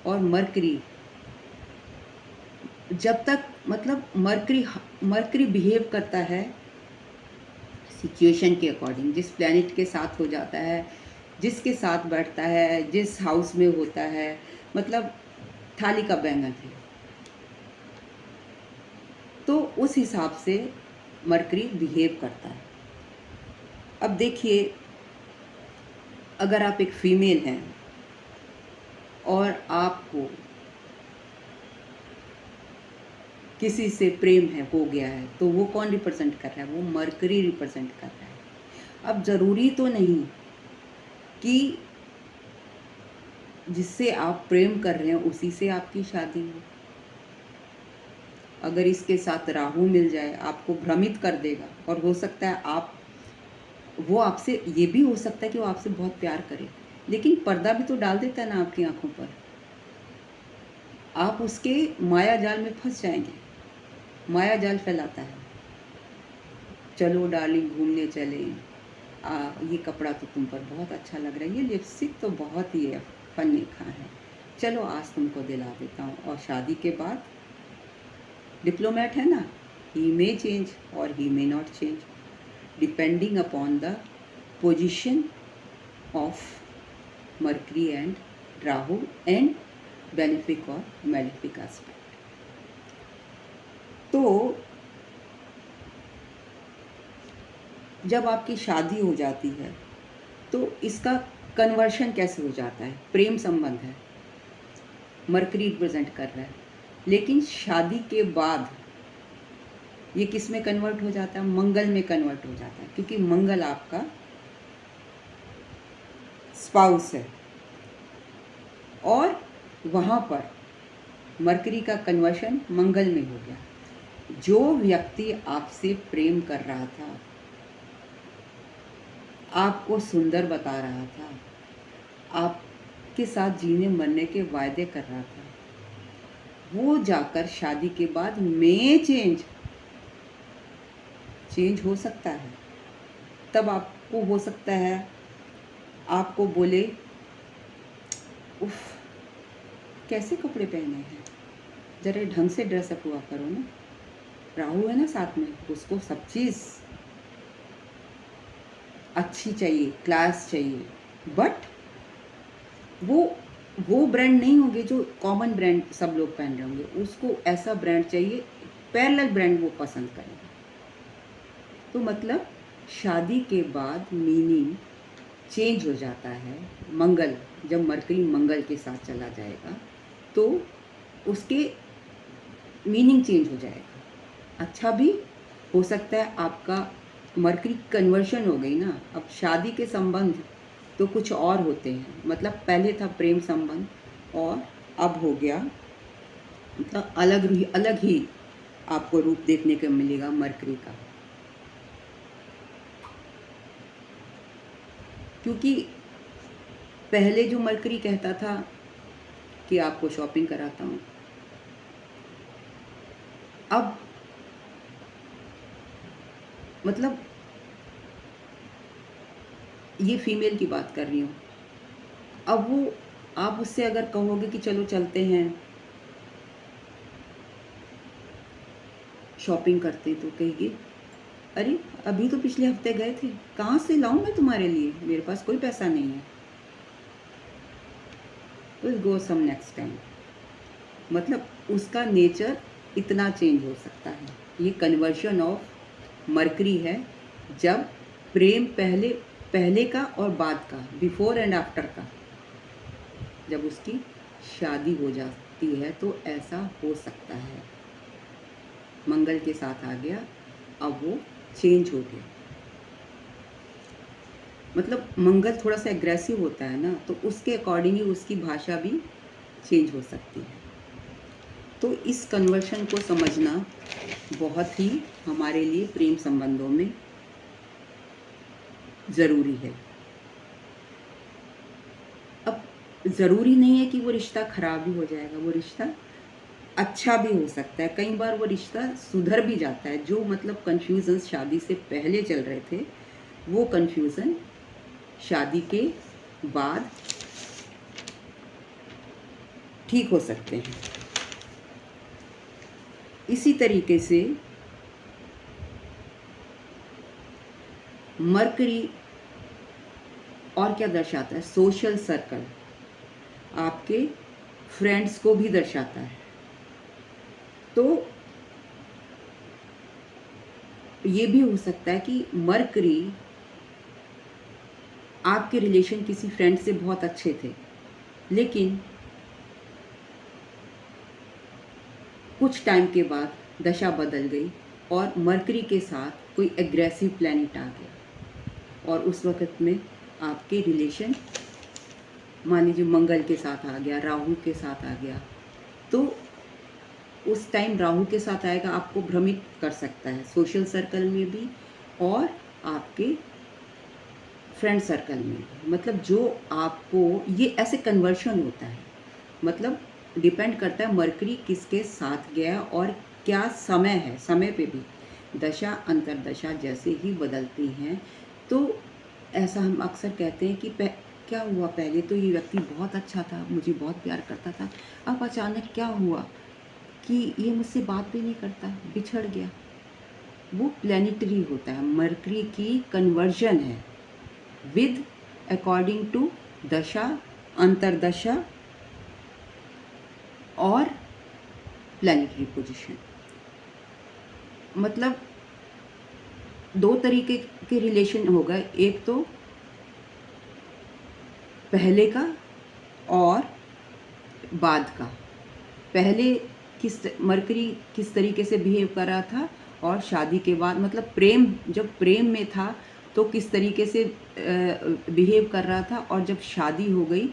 और मरकरी जब तक, मतलब मरकरी बिहेव करता है सिचुएशन के अकॉर्डिंग, जिस प्लैनेट के साथ हो जाता है, जिसके साथ बैठता है, जिस हाउस में होता है, मतलब थाली का बैंगन है, तो उस हिसाब से मरकरी बिहेव करता है। अब देखिए, अगर आप एक फीमेल हैं और आपको किसी से प्रेम हो गया है, तो वो कौन रिप्रेजेंट कर रहा है? वो मरकरी रिप्रेजेंट कर रहा है। अब ज़रूरी तो नहीं कि जिससे आप प्रेम कर रहे हैं उसी से आपकी शादी हो। अगर इसके साथ राहु मिल जाए, आपको भ्रमित कर देगा, और हो सकता है वो आपसे, ये भी हो सकता है कि वो आपसे बहुत प्यार करे, लेकिन पर्दा भी तो डाल देता है ना आपकी आंखों पर। आप उसके माया जाल में फंस जाएंगे, माया जाल फैलाता है। चलो डार्लिंग घूमने चले, ये कपड़ा तो तुम पर बहुत अच्छा लग रहा है, ये लिपस्टिक तो बहुत ही फनीखा है, चलो आज तुमको दिला देता हूँ। और शादी के बाद डिप्लोमेट है ना, ही may change or he may not change depending upon the position of Mercury and Rahu and benefic or malefic aspect. तो जब आपकी शादी हो जाती है तो इसका कन्वर्शन कैसे हो जाता है? प्रेम संबंध है, मरकरी रिप्रेजेंट कर रहा है, लेकिन शादी के बाद ये किस में कन्वर्ट हो जाता है? मंगल में कन्वर्ट हो जाता है, क्योंकि मंगल आपका स्पाउस है। और वहाँ पर मरकरी का कन्वर्शन मंगल में हो गया। जो व्यक्ति आपसे प्रेम कर रहा था, आपको सुंदर बता रहा था, आपके साथ जीने मरने के वायदे कर रहा था, वो जाकर शादी के बाद में चेंज हो सकता है। तब आपको हो सकता है आपको बोले, उफ कैसे कपड़े पहने हैं, जरा ढंग से ड्रेसअप हुआ करो ना। राहु है ना साथ में, उसको सब चीज़ अच्छी चाहिए, क्लास चाहिए, बट वो ब्रांड नहीं होंगे जो कॉमन ब्रांड सब लोग पहन रहे होंगे, उसको ऐसा ब्रांड चाहिए, पैरेलल ब्रांड वो पसंद करेगा। तो मतलब शादी के बाद मीनिंग चेंज हो जाता है, मंगल, जब मरकरी मंगल के साथ चला जाएगा तो उसके मीनिंग चेंज हो जाएगा। अच्छा भी हो सकता है, आपका मरकरी कन्वर्शन हो गई ना, अब शादी के संबंध तो कुछ और होते हैं, मतलब पहले था प्रेम संबंध और अब हो गया, मतलब अलग ही आपको रूप देखने को मिलेगा मरकरी का। क्योंकि पहले जो मरकरी कहता था कि आपको शॉपिंग कराता हूँ, अब मतलब ये फीमेल की बात कर रही हूँ, अब वो आप उससे अगर कहोगे कि चलो चलते हैं शॉपिंग करते, तो कहेगी अरे अभी तो पिछले हफ्ते गए थे, कहाँ से लाऊं मैं तुम्हारे लिए, मेरे पास कोई पैसा नहीं है, will go some next time. मतलब उसका नेचर इतना चेंज हो सकता है। ये कन्वर्शन ऑफ मरकरी है, जब प्रेम पहले का और बाद का, बिफोर एंड आफ्टर का, जब उसकी शादी हो जाती है तो ऐसा हो सकता है। मंगल के साथ आ गया, अब वो चेंज हो गया। मतलब मंगल थोड़ा सा एग्रेसिव होता है ना, तो उसके अकॉर्डिंग ही उसकी भाषा भी चेंज हो सकती है। तो इस कन्वर्शन को समझना बहुत ही हमारे लिए प्रेम संबंधों में ज़रूरी है। अब ज़रूरी नहीं है कि वो रिश्ता ख़राब भी हो जाएगा, वो रिश्ता अच्छा भी हो सकता है। कई बार वो रिश्ता सुधर भी जाता है। जो मतलब कन्फ्यूज़न शादी से पहले चल रहे थे, वो कन्फ्यूज़न शादी के बाद ठीक हो सकते हैं। इसी तरीके से मरकरी और क्या दर्शाता है, सोशल सर्कल, आपके फ्रेंड्स को भी दर्शाता है। तो ये भी हो सकता है कि मरकरी आपके रिलेशन किसी फ्रेंड से बहुत अच्छे थे, लेकिन कुछ टाइम के बाद दशा बदल गई और मरकरी के साथ कोई एग्रेसिव प्लैनेट आ गया, और उस वक़्त में आपके रिलेशन मान लीजिए मंगल के साथ आ गया, राहु के साथ आ गया, तो उस टाइम राहु के साथ आएगा, आपको भ्रमित कर सकता है, सोशल सर्कल में भी और आपके फ्रेंड सर्कल में। मतलब जो आपको ये ऐसे कन्वर्शन होता है, मतलब डिपेंड करता है मरकरी किसके साथ गया और क्या समय है, समय पे भी दशा अंतरदशा जैसे ही बदलती हैं। तो ऐसा हम अक्सर कहते हैं कि क्या हुआ, पहले तो ये व्यक्ति बहुत अच्छा था, मुझे बहुत प्यार करता था, अब अचानक क्या हुआ कि ये मुझसे बात भी नहीं करता, बिछड़ गया। वो प्लैनेटरी होता है, मरकरी की कन्वर्जन है विद अकॉर्डिंग टू दशा अंतरदशा और प्लैनेटरी पोजीशन। मतलब दो तरीके के रिलेशन हो गए, एक तो पहले का और बाद का। पहले मरकरी किस तरीके से बिहेव कर रहा था, और शादी के बाद मतलब जब प्रेम में था तो किस तरीके से बिहेव कर रहा था, और जब शादी हो गई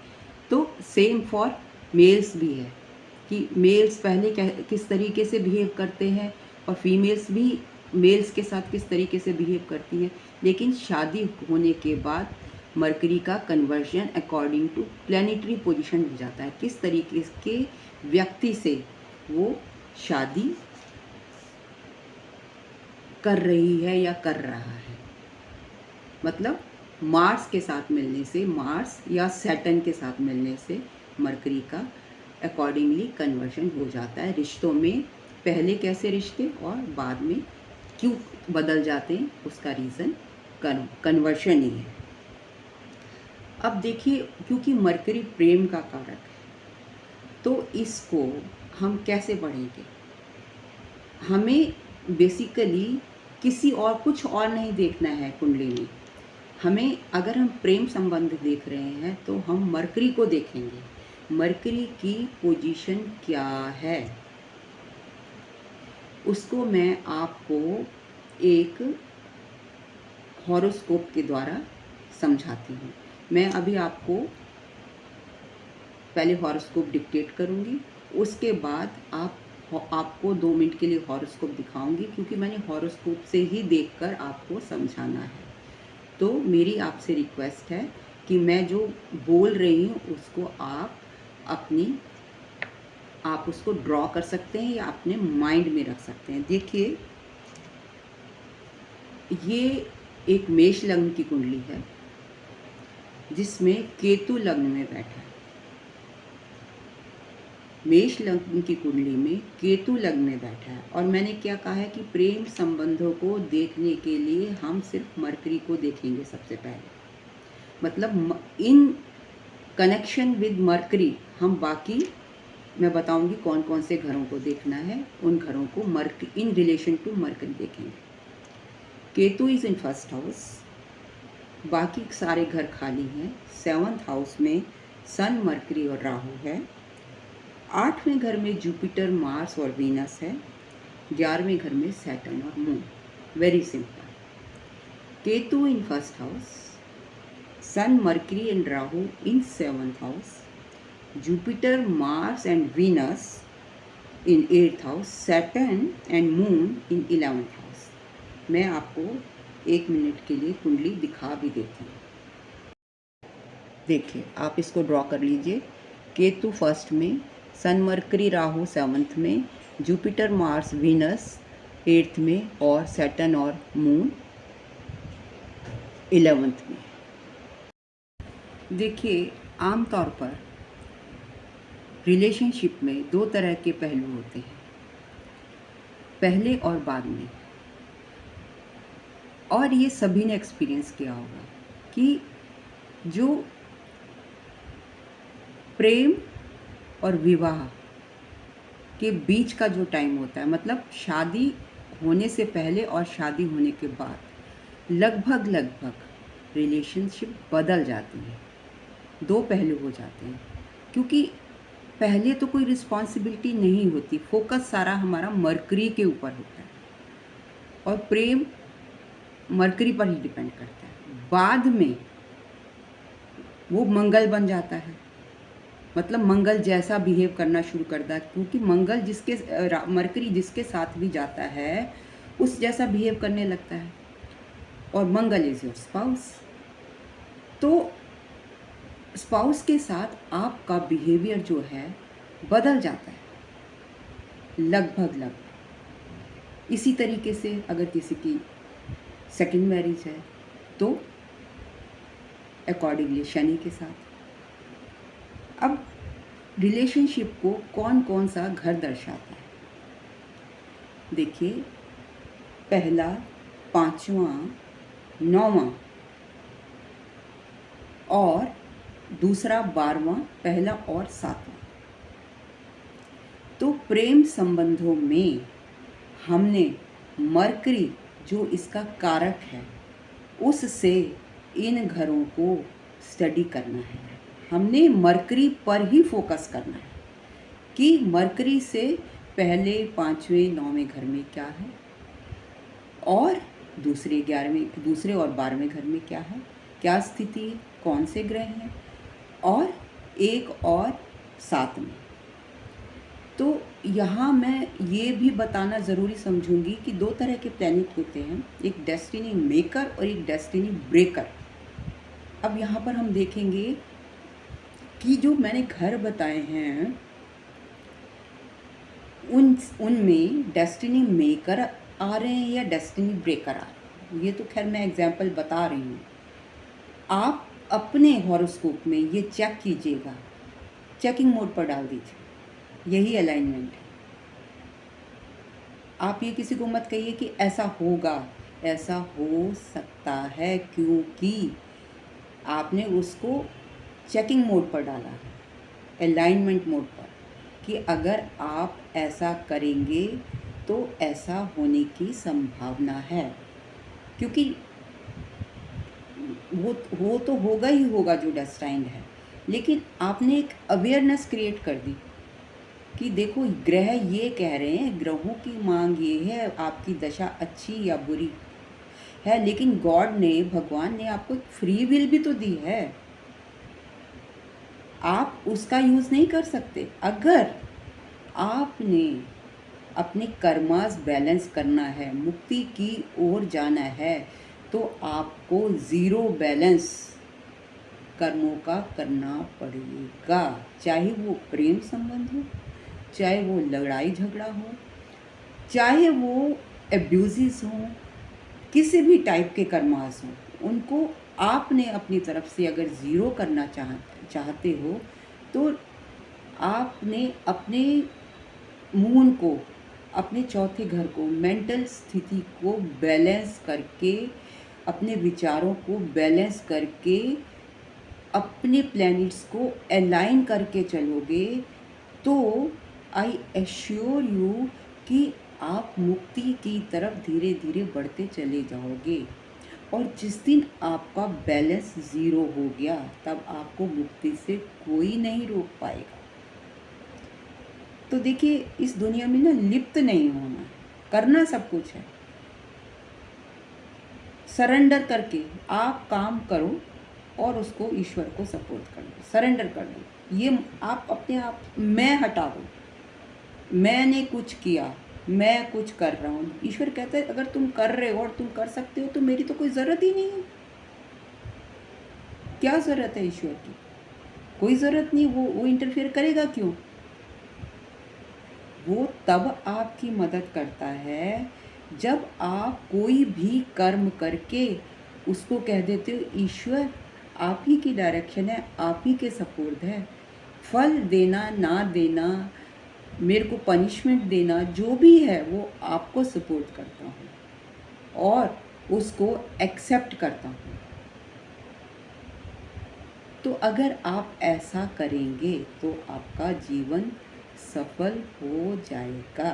तो सेम फॉर मेल्स भी है कि मेल्स पहले किस तरीके से बिहेव करते हैं और फीमेल्स भी मेल्स के साथ किस तरीके से बिहेव करती हैं। लेकिन शादी होने के बाद मरकरी का conversion according to planetary position हो जाता है, किस तरीके के व्यक्ति से वो शादी कर रही है या कर रहा है। मतलब मार्स के साथ मिलने से, मार्स या सैटर्न के साथ मिलने से मरकरी का अकॉर्डिंगली कन्वर्जन हो जाता है रिश्तों में। पहले कैसे रिश्ते और बाद में क्यों बदल जाते हैं, उसका रीज़न कन्वर्शन ही है। अब देखिए, क्योंकि मरकरी प्रेम का कारक है, तो इसको हम कैसे पढ़ेंगे। हमें बेसिकली कुछ और नहीं देखना है कुंडली में, हमें अगर हम प्रेम संबंध देख रहे हैं तो हम मरकरी को देखेंगे। मरकरी की पोजीशन क्या है उसको मैं आपको एक हॉरोस्कोप के द्वारा समझाती हूँ। मैं अभी आपको पहले हॉरोस्कोप डिक्टेट करूँगी, उसके बाद आपको 2 मिनट के लिए हॉरोस्कोप दिखाऊंगी, क्योंकि मैंने हॉरोस्कोप से ही देखकर आपको समझाना है। तो मेरी आपसे रिक्वेस्ट है कि मैं जो बोल रही हूँ उसको आप उसको ड्रॉ कर सकते हैं या अपने माइंड में रख सकते हैं। देखिए, ये एक मेष लग्न की कुंडली है जिसमें केतु लग्न में बैठा है। मेष लग्न की कुंडली में केतु लग्न में बैठा है, और मैंने क्या कहा है कि प्रेम संबंधों को देखने के लिए हम सिर्फ मरकरी को देखेंगे सबसे पहले। मतलब इन कनेक्शन विद मरकरी हम बाकी मैं बताऊंगी कौन कौन से घरों को देखना है, उन घरों को इन रिलेशन टू मरकरी देखेंगे। Ketu is in first house, बाकी सारे घर खाली हैं। 7th हाउस में सन, मरकरी और राहु है। 8वें घर में जुपिटर, मार्स और वीनस है। 11वें घर में सैटर्न और Moon. Very simple. Ketu in first house, Sun, Mercury and Rahu in 7th house, Jupiter, Mars and Venus in 8th house, Saturn and Moon in 11th house. मैं आपको 1 मिनट के लिए कुंडली दिखा भी देती हूँ। देखिए, आप इसको ड्रॉ कर लीजिए। केतु फर्स्ट में, सन, मरकरी, राहु 7th में, जुपिटर, मार्स, वीनस 8th में और सैटर्न और मून 11th में। देखिए, आमतौर पर रिलेशनशिप में 2 तरह के पहलू होते हैं, पहले और बाद में। और ये सभी ने एक्सपीरियंस किया होगा कि जो प्रेम और विवाह के बीच का जो टाइम होता है, मतलब शादी होने से पहले और शादी होने के बाद लगभग रिलेशनशिप बदल जाती है। 2 पहलू हो जाते हैं, क्योंकि पहले तो कोई रिस्पॉन्सिबिलिटी नहीं होती, फोकस सारा हमारा मरकरी के ऊपर होता है और प्रेम मरकरी पर ही डिपेंड करता है। बाद में वो मंगल बन जाता है, मतलब मंगल जैसा बिहेव करना शुरू करता है, क्योंकि मरकरी जिसके साथ भी जाता है उस जैसा बिहेव करने लगता है, और मंगल इज योर स्पाउस। तो स्पाउस के साथ आपका बिहेवियर जो है बदल जाता है लगभग। इसी तरीके से अगर किसी की सेकंड मैरिज है तो अकॉर्डिंगली शनि के साथ। अब रिलेशनशिप को कौन कौन सा घर दर्शाता है? देखिए, पहला, 5वां, 9वां और दूसरा 12वां, पहला और 7वां। तो प्रेम संबंधों में हमने मरकरी जो इसका कारक है उससे इन घरों को स्टडी करना है। हमने मरकरी पर ही फोकस करना है कि मरकरी से पहले 5वें 9वें घर में क्या है, और दूसरे और 12वें घर में क्या है, क्या स्थिति, कौन से ग्रह हैं, और 1 और 7 में। तो यहाँ मैं ये भी बताना ज़रूरी समझूंगी कि 2 तरह के प्लैनेट होते हैं, एक डेस्टिनी मेकर और एक डेस्टिनी ब्रेकर। अब यहाँ पर हम देखेंगे कि जो मैंने घर बताए हैं उनमें डेस्टिनी मेकर आ रहे हैं या डेस्टिनी ब्रेकर आ रहे हैं, ये तो खैर मैं एग्जाम्पल बता रही हूँ। आप अपने हॉरोस्कोप में ये चेक कीजिएगा, चेकिंग मोड पर डाल दीजिए, यही अलाइनमेंट है। आप ये किसी को मत कहिए कि ऐसा होगा, ऐसा हो सकता है, क्योंकि आपने उसको चेकिंग मोड पर डाला है, अलाइनमेंट मोड पर, कि अगर आप ऐसा करेंगे तो ऐसा होने की संभावना है। क्योंकि वो तो होगा ही होगा जो डेस्टाइंड है, लेकिन आपने एक अवेयरनेस क्रिएट कर दी कि देखो ग्रह ये कह रहे हैं, ग्रहों की मांग ये है, आपकी दशा अच्छी या बुरी है, लेकिन गॉड ने, भगवान ने आपको एक फ्री विल भी तो दी है, आप उसका यूज़ नहीं कर सकते। अगर आपने अपने कर्मास बैलेंस करना है, मुक्ति की ओर जाना है, तो आपको ज़ीरो बैलेंस कर्मों का करना पड़ेगा, चाहे वो प्रेम संबंध हो, चाहे वो लड़ाई झगड़ा हो, चाहे वो एब्यूज़ हों, किसी भी टाइप के कर्मास हों, उनको आपने अपनी तरफ से अगर ज़ीरो करना चाहते हो, तो आपने अपने मून को, अपने चौथे घर को, मेंटल स्थिति को बैलेंस करके, अपने विचारों को बैलेंस करके, अपने प्लैनेट्स को अलाइन करके चलोगे, तो आई एश्योर यू कि आप मुक्ति की तरफ धीरे धीरे बढ़ते चले जाओगे। और जिस दिन आपका बैलेंस ज़ीरो हो गया, तब आपको मुक्ति से कोई नहीं रोक पाएगा। तो देखिए, इस दुनिया में ना लिप्त नहीं होना, करना सब कुछ है, सरेंडर करके आप काम करो और उसको ईश्वर को सपोर्ट कर दो, सरेंडर कर दो। ये आप अपने आप मैं हटा दो, मैंने कुछ किया, मैं कुछ कर रहा हूँ। ईश्वर कहता है अगर तुम कर रहे हो और तुम कर सकते हो तो मेरी तो कोई ज़रूरत ही नहीं है। क्या ज़रूरत है ईश्वर की? कोई ज़रूरत नहीं। वो इंटरफेयर करेगा क्यों? वो तब आपकी मदद करता है जब आप कोई भी कर्म करके उसको कह देते हो ईश्वर आप ही की डायरेक्शन है, आप ही के सपोर्ट है, फल देना ना देना, मेरे को पनिशमेंट देना, जो भी है वो आपको सपोर्ट करता हूँ और उसको एक्सेप्ट करता हूँ। तो अगर आप ऐसा करेंगे तो आपका जीवन सफल हो जाएगा।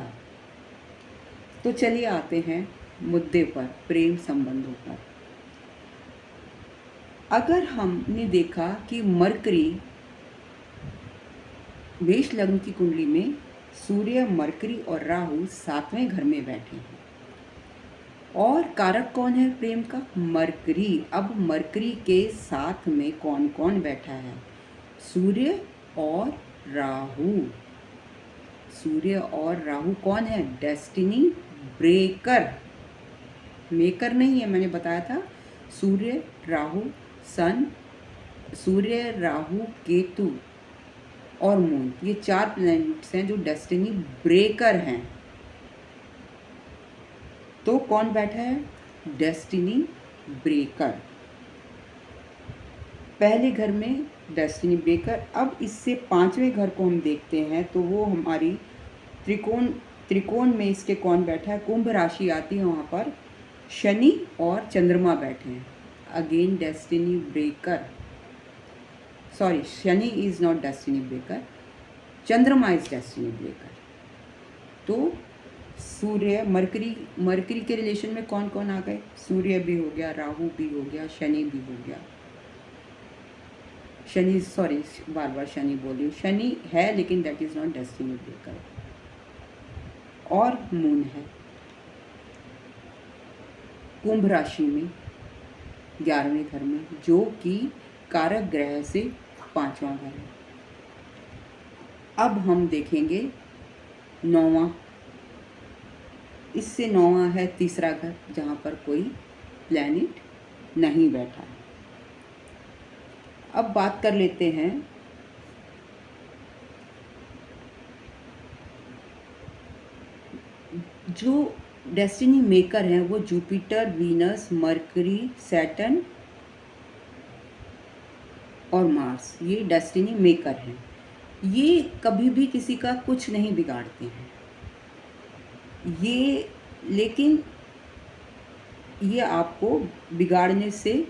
तो चलिए आते हैं मुद्दे पर, प्रेम संबंधों पर। अगर हमने देखा कि मरकरी, मेष लग्न की कुंडली में सूर्य, मरकरी और राहु 7वें घर में बैठे हैं और कारक कौन है प्रेम का? मरकरी। अब मरकरी के साथ में कौन कौन बैठा है? सूर्य और राहु। सूर्य और राहु कौन है? डेस्टिनी ब्रेकर, मेकर नहीं है, मैंने बताया था। सूर्य, राहु, सन, सूर्य, राहु, केतु और मून, ये 4 प्लैनेट्स हैं जो डेस्टिनी ब्रेकर हैं। तो कौन बैठा है? Destiny breaker. पहले घर में डेस्टिनी ब्रेकर। अब इससे 5वें घर को हम देखते हैं तो वो हमारी त्रिकोण में इसके कौन बैठा है? कुंभ राशि आती है, वहाँ पर शनि और चंद्रमा बैठे हैं। Again destiny breaker, sorry Shani is not destiny breaker, चंद्रमा इज डेस्टिनी ब्रेकर। तो सूर्य, मरकरी के रिलेशन में कौन कौन आ गए? सूर्य भी हो गया, राहु भी हो गया, शनि भी हो गया। शनि, सॉरी बार बार शनि बोली, शनि है लेकिन that is not destiny breaker. और मून है कुंभ राशि में 11वें घर में, जो कि कारक ग्रह से 5वां घर है। अब हम देखेंगे 9वां, इससे 9वां है तीसरा घर, जहाँ पर कोई प्लैनेट नहीं बैठा है। अब बात कर लेते हैं जो डेस्टिनी मेकर हैं, वो जुपिटर, वीनस, मरकरी, सैटर्न और मार्स, ये डेस्टिनी मेकर हैं। ये कभी भी किसी का कुछ नहीं बिगाड़ते हैं ये, लेकिन ये आपको बिगाड़ने से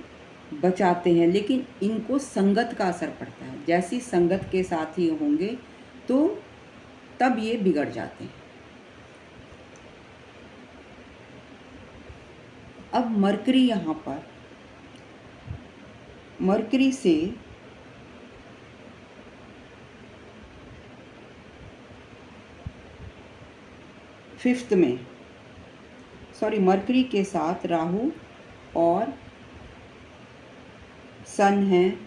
बचाते हैं, लेकिन इनको संगत का असर पड़ता है। जैसी संगत के साथ ही होंगे तो तब ये बिगड़ जाते हैं। अब मरकरी यहाँ पर मरकरी से फिफ्थ में, सॉरी, मरकरी के साथ राहु और सन है,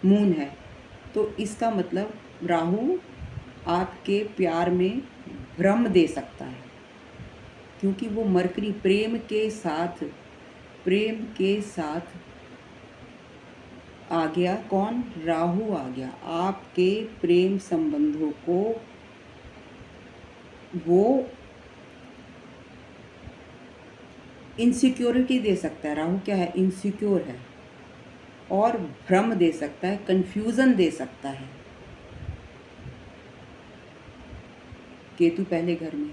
मून है, तो इसका मतलब राहु आपके प्यार में भ्रम दे सकता है, क्योंकि वो मरकरी प्रेम के साथ आ गया। कौन? राहु आ गया। आपके प्रेम संबंधों को वो इनसिक्योरिटी दे सकता है। राहु क्या है? इनसिक्योर है, और भ्रम दे सकता है, कंफ्यूजन दे सकता है। केतु पहले घर में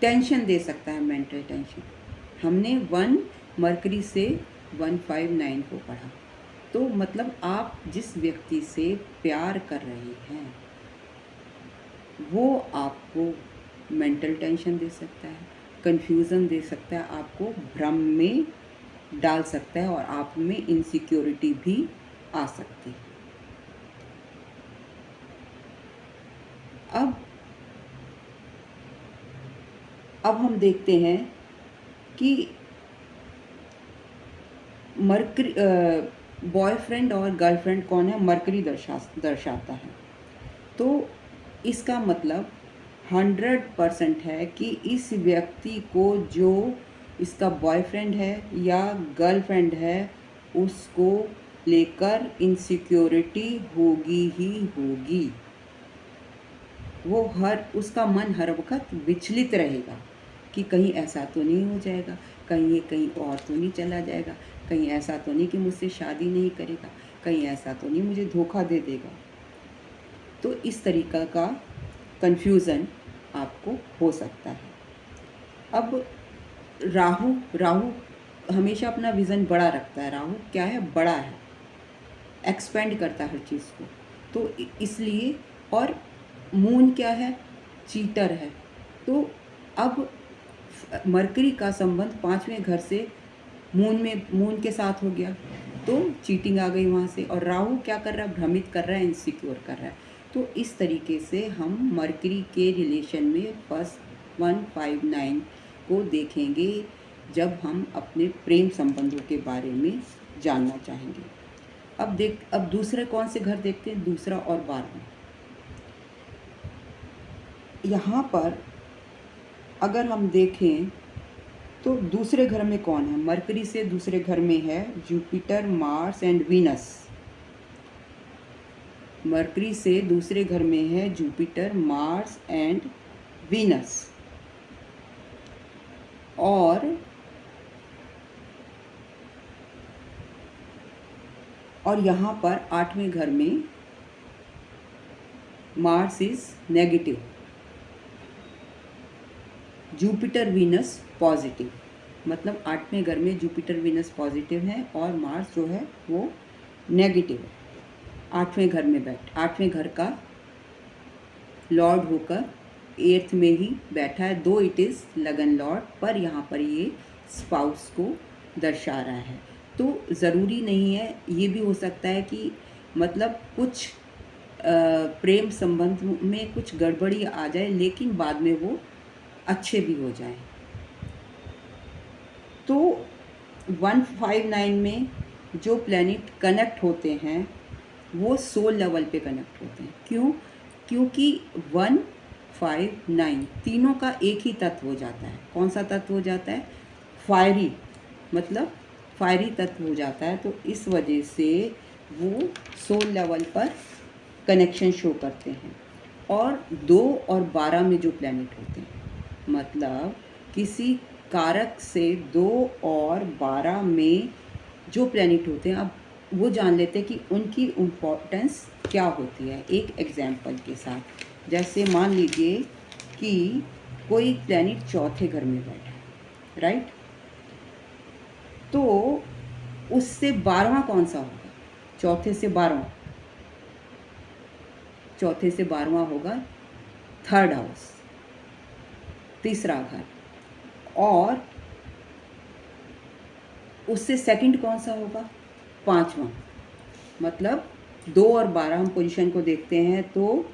टेंशन दे सकता है, मेंटल टेंशन। हमने 1 मरकरी से 159 को पढ़ा, तो मतलब आप जिस व्यक्ति से प्यार कर रहे हैं वो आपको मेंटल टेंशन दे सकता है, कंफ्यूजन दे सकता है, आपको भ्रम में डाल सकता है, और आप में इनसिक्योरिटी भी आ सकती है। अब हम देखते हैं कि मरकरी बॉयफ्रेंड और गर्लफ्रेंड कौन है? मरकरी दर्शाता है। तो इसका मतलब 100% है कि इस व्यक्ति को, जो इसका बॉयफ्रेंड है या गर्लफ्रेंड है, उसको लेकर इनसिक्योरिटी होगी ही होगी। वो उसका मन हर वक्त विचलित रहेगा कि कहीं ऐसा तो नहीं हो जाएगा, कहीं ये कहीं और तो नहीं चला जाएगा, कहीं ऐसा तो नहीं कि मुझसे शादी नहीं करेगा, कहीं ऐसा तो नहीं मुझे धोखा दे देगा। तो इस तरीका का कन्फ्यूज़न आपको हो सकता है। अब राहु हमेशा अपना विज़न बड़ा रखता है। राहु क्या है? बड़ा है, एक्सपेंड करता है हर चीज़ को, तो इसलिए। और मून क्या है? चीटर है। तो अब मरकरी का संबंध 5वें घर से मून के साथ हो गया, तो चीटिंग आ गई वहाँ से। और राहु क्या कर रहा है? भ्रमित कर रहा है, इनसिक्योर कर रहा है। तो इस तरीके से हम मरकरी के रिलेशन में फर्स्ट 159 को देखेंगे जब हम अपने प्रेम संबंधों के बारे में जानना चाहेंगे। अब दूसरे कौन से घर देखते हैं? दूसरा और 12वां। यहाँ पर अगर हम देखें तो दूसरे घर में कौन है? मरकरी से दूसरे घर में है Jupiter, Mars and Venus. Mercury से दूसरे घर में है जुपिटर, मार्स एंड वीनस। और यहाँ पर 8वें घर में Mars is negative, Jupiter Venus positive. मतलब 8वें घर में जुपिटर वीनस पॉजिटिव है और मार्स जो है वो नेगेटिव है। 8वें घर का लॉर्ड होकर 8th में ही बैठा है, दो इट इज़ लगन लॉर्ड, पर यहाँ पर ये स्पाउस को दर्शा रहा है। तो ज़रूरी नहीं है, ये भी हो सकता है कि मतलब कुछ प्रेम संबंध में कुछ गड़बड़ी आ जाए, लेकिन बाद में वो अच्छे भी हो जाए। तो 159 में जो प्लैनेट कनेक्ट होते हैं वो सोल लेवल पे कनेक्ट होते हैं। क्यों? क्योंकि 159 तीनों का एक ही तत्व हो जाता है। कौन सा तत्व हो जाता है? फायरी, मतलब फायरी तत्व हो जाता है। तो इस वजह से वो सोल लेवल पर कनेक्शन शो करते हैं। और 2 और 12 में जो प्लैनेट होते हैं, मतलब किसी कारक से 2 और 12 में जो प्लैनेट होते हैं, अब वो जान लेते हैं कि उनकी इम्पोर्टेंस क्या होती है एक एग्जाम्पल के साथ। जैसे मान लीजिए कि कोई प्लैनेट चौथे घर में बैठा है, राइट? तो उससे 12वां कौन सा होगा? चौथे से 12वां होगा थर्ड हाउस, तीसरा घर। और उससे सेकंड कौन सा होगा? पाँचवा, मतलब 2 और 12 हम पोजीशन को देखते हैं तो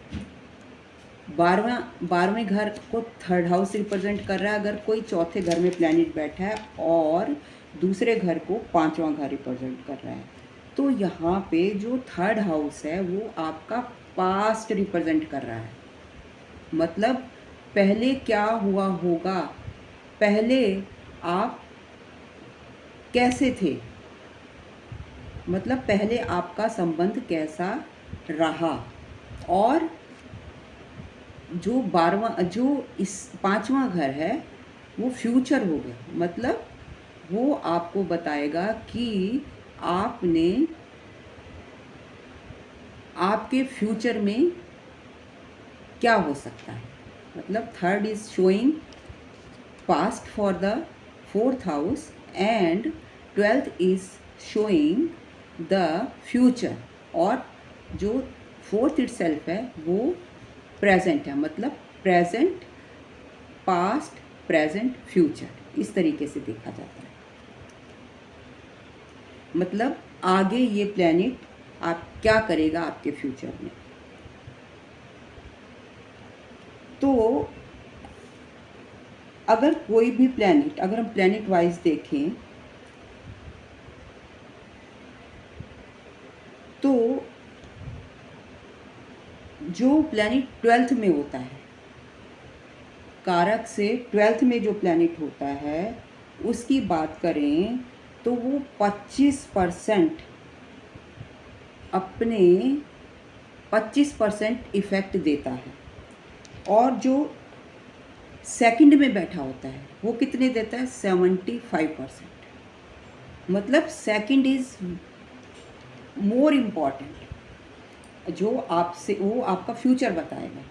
12वें घर को थर्ड हाउस रिप्रेजेंट कर रहा है अगर कोई चौथे घर में प्लैनेट बैठा है, और दूसरे घर को 5वां घर रिप्रेजेंट कर रहा है। तो यहाँ पे जो थर्ड हाउस है वो आपका पास्ट रिप्रेजेंट कर रहा है, मतलब पहले क्या हुआ होगा, पहले आप कैसे थे, मतलब पहले आपका संबंध कैसा रहा। और जो इस 5वां घर है वो फ्यूचर हो गया, मतलब वो आपको बताएगा कि आपने आपके फ्यूचर में क्या हो सकता है। मतलब third is showing past for the 4th house and 12th is showing the future, और जो 4th इटसेल्फ है वो प्रेजेंट है, मतलब प्रेजेंट, पास्ट, प्रेजेंट, फ्यूचर, इस तरीके से देखा जाता है। मतलब आगे ये प्लैनेट आप क्या करेगा आपके फ्यूचर में। तो अगर कोई भी प्लैनेट, अगर हम प्लैनेट वाइज देखें तो जो प्लैनेट 12th में होता है, कारक से 12th में जो प्लैनेट होता है उसकी बात करें तो वो 25% अपने 25% इफ़ेक्ट देता है, और जो सेकंड में बैठा होता है वो कितने देता है, 75%। मतलब सेकंड इज मोर इम्पॉर्टेंट, जो आपसे वो आपका फ्यूचर बताएगा।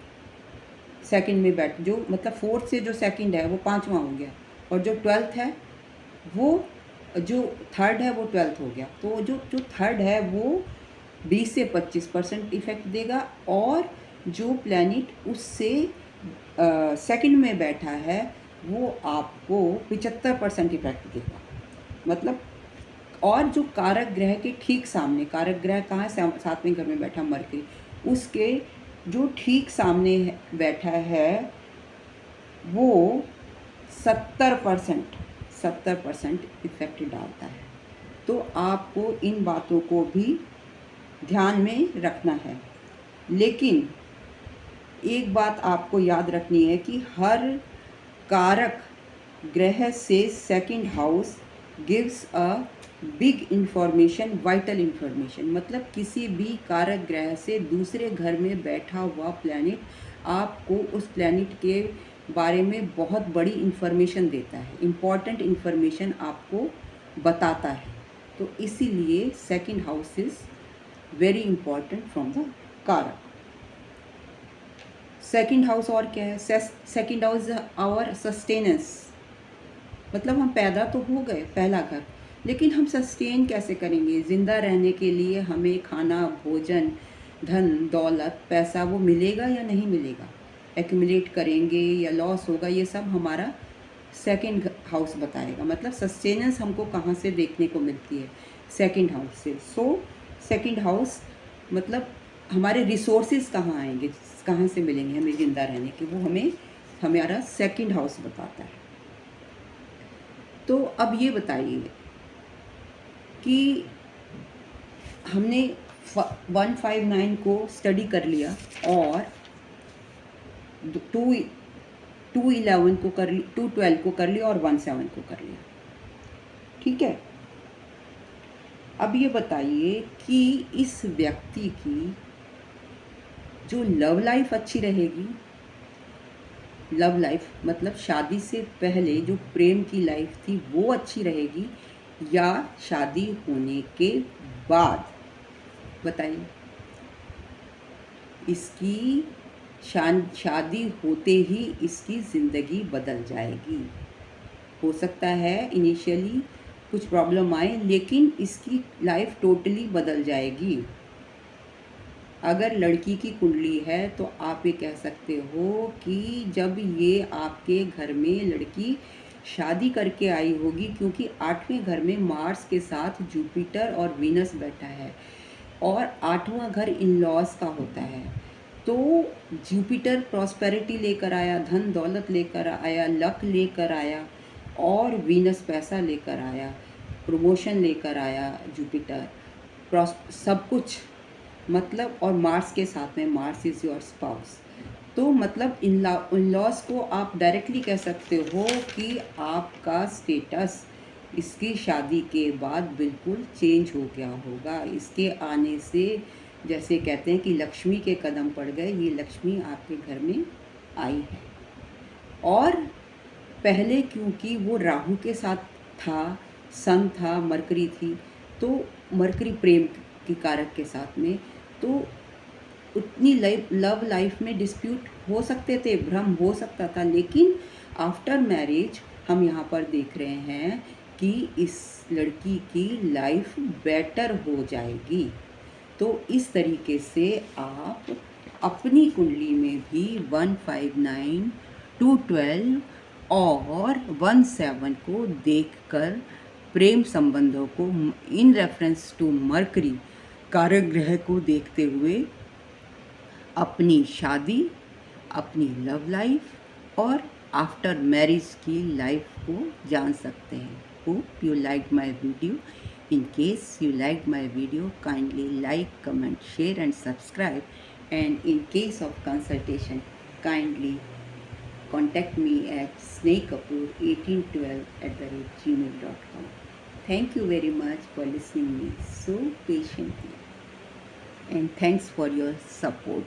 सेकंड में बैठ जो मतलब 4th से जो सेकंड है वो 5वां हो गया, और जो 12th है वो, जो थर्ड है वो 12th हो गया। तो जो जो थर्ड है वो 20 से 25% इफेक्ट देगा, और जो प्लैनेट उससे सेकंड में बैठा है वो आपको 75% इफेक्ट देगा। मतलब और जो कारक ग्रह के ठीक सामने, कारक ग्रह कहाँ है, 7वें घर में बैठा मरकरी, उसके जो ठीक सामने बैठा है वो 70% इफेक्ट डालता है। तो आपको इन बातों को भी ध्यान में रखना है। लेकिन एक बात आपको याद रखनी है कि हर कारक ग्रह से second house gives a big information, vital information. मतलब किसी भी कारक ग्रह से दूसरे घर में बैठा हुआ प्लैनेट आपको उस प्लैनेट के बारे में बहुत बड़ी इंफॉर्मेशन देता है, इम्पॉर्टेंट इंफॉर्मेशन आपको बताता है। तो इसीलिए second house is very important from the कारक। सेकंड हाउस और क्या है, सेकंड हाउस आवर सस्टेनेंस, मतलब हम पैदा तो हो गए पहला घर, लेकिन हम सस्टेन कैसे करेंगे, ज़िंदा रहने के लिए हमें खाना, भोजन, धन दौलत, पैसा वो मिलेगा या नहीं मिलेगा, एक्यूमुलेट करेंगे या लॉस होगा, ये सब हमारा सेकंड हाउस बताएगा। मतलब सस्टेनेंस हमको कहाँ से देखने को मिलती है, सेकंड हाउस से। सो सेकंड हाउस मतलब हमारे रिसोर्सेज कहाँ आएंगे, कहाँ से मिलेंगे हमें ज़िंदा रहने के, वो हमें हमारा सेकंड हाउस बताता है। तो अब ये बताइए कि हमने 159 को स्टडी कर लिया, और 211 को कर लिया, 212 को कर लिया, और 17 को कर लिया। ठीक है, अब ये बताइए कि इस व्यक्ति की जो लव लाइफ अच्छी रहेगी, लव लाइफ मतलब शादी से पहले जो प्रेम की लाइफ थी वो अच्छी रहेगी, या शादी होने के बाद, बताइए। इसकी शादी होते ही इसकी ज़िंदगी बदल जाएगी। हो सकता है इनिशियली कुछ प्रॉब्लम आए, लेकिन इसकी लाइफ टोटली बदल जाएगी। अगर लड़की की कुंडली है तो आप ये कह सकते हो कि जब ये आपके घर में लड़की शादी करके आई होगी, क्योंकि 8वें घर में मार्स के साथ जुपिटर और वीनस बैठा है और 8वां घर इन लॉज का होता है। तो जुपिटर प्रॉस्पेरिटी लेकर आया, धन दौलत लेकर आया, लक लेकर आया, और वीनस पैसा लेकर आया, प्रमोशन लेकर आया जुपिटर, सब कुछ मतलब। और मार्स के साथ में, मार्स इज़ योर स्पाउस। तो मतलब इन लॉज को आप डायरेक्टली कह सकते हो कि आपका स्टेटस इसकी शादी के बाद बिल्कुल चेंज हो गया होगा। इसके आने से जैसे कहते हैं कि लक्ष्मी के कदम पड़ गए, ये लक्ष्मी आपके घर में आई है। और पहले क्योंकि वो राहु के साथ था, सन था, मरकरी थी, तो मरकरी प्रेम की कारक के साथ में, तो उतनी लव लाइफ में डिस्प्यूट हो सकते थे, भ्रम हो सकता था। लेकिन आफ्टर मैरिज हम यहाँ पर देख रहे हैं कि इस लड़की की लाइफ बेटर हो जाएगी। तो इस तरीके से आप अपनी कुंडली में भी 159, 212 और 17 को देखकर प्रेम संबंधों को इन रेफरेंस टू मरकरी कारक ग्रह को देखते हुए अपनी शादी, अपनी लव लाइफ और आफ्टर मैरिज की लाइफ को जान सकते हैं। Hope you like my video. In case you like my video, kindly like, comment, share and subscribe. And in case of consultation, kindly contact me at snehkapoor1812@gmail.com. Thank you very much for listening me so patiently. And thanks for your support.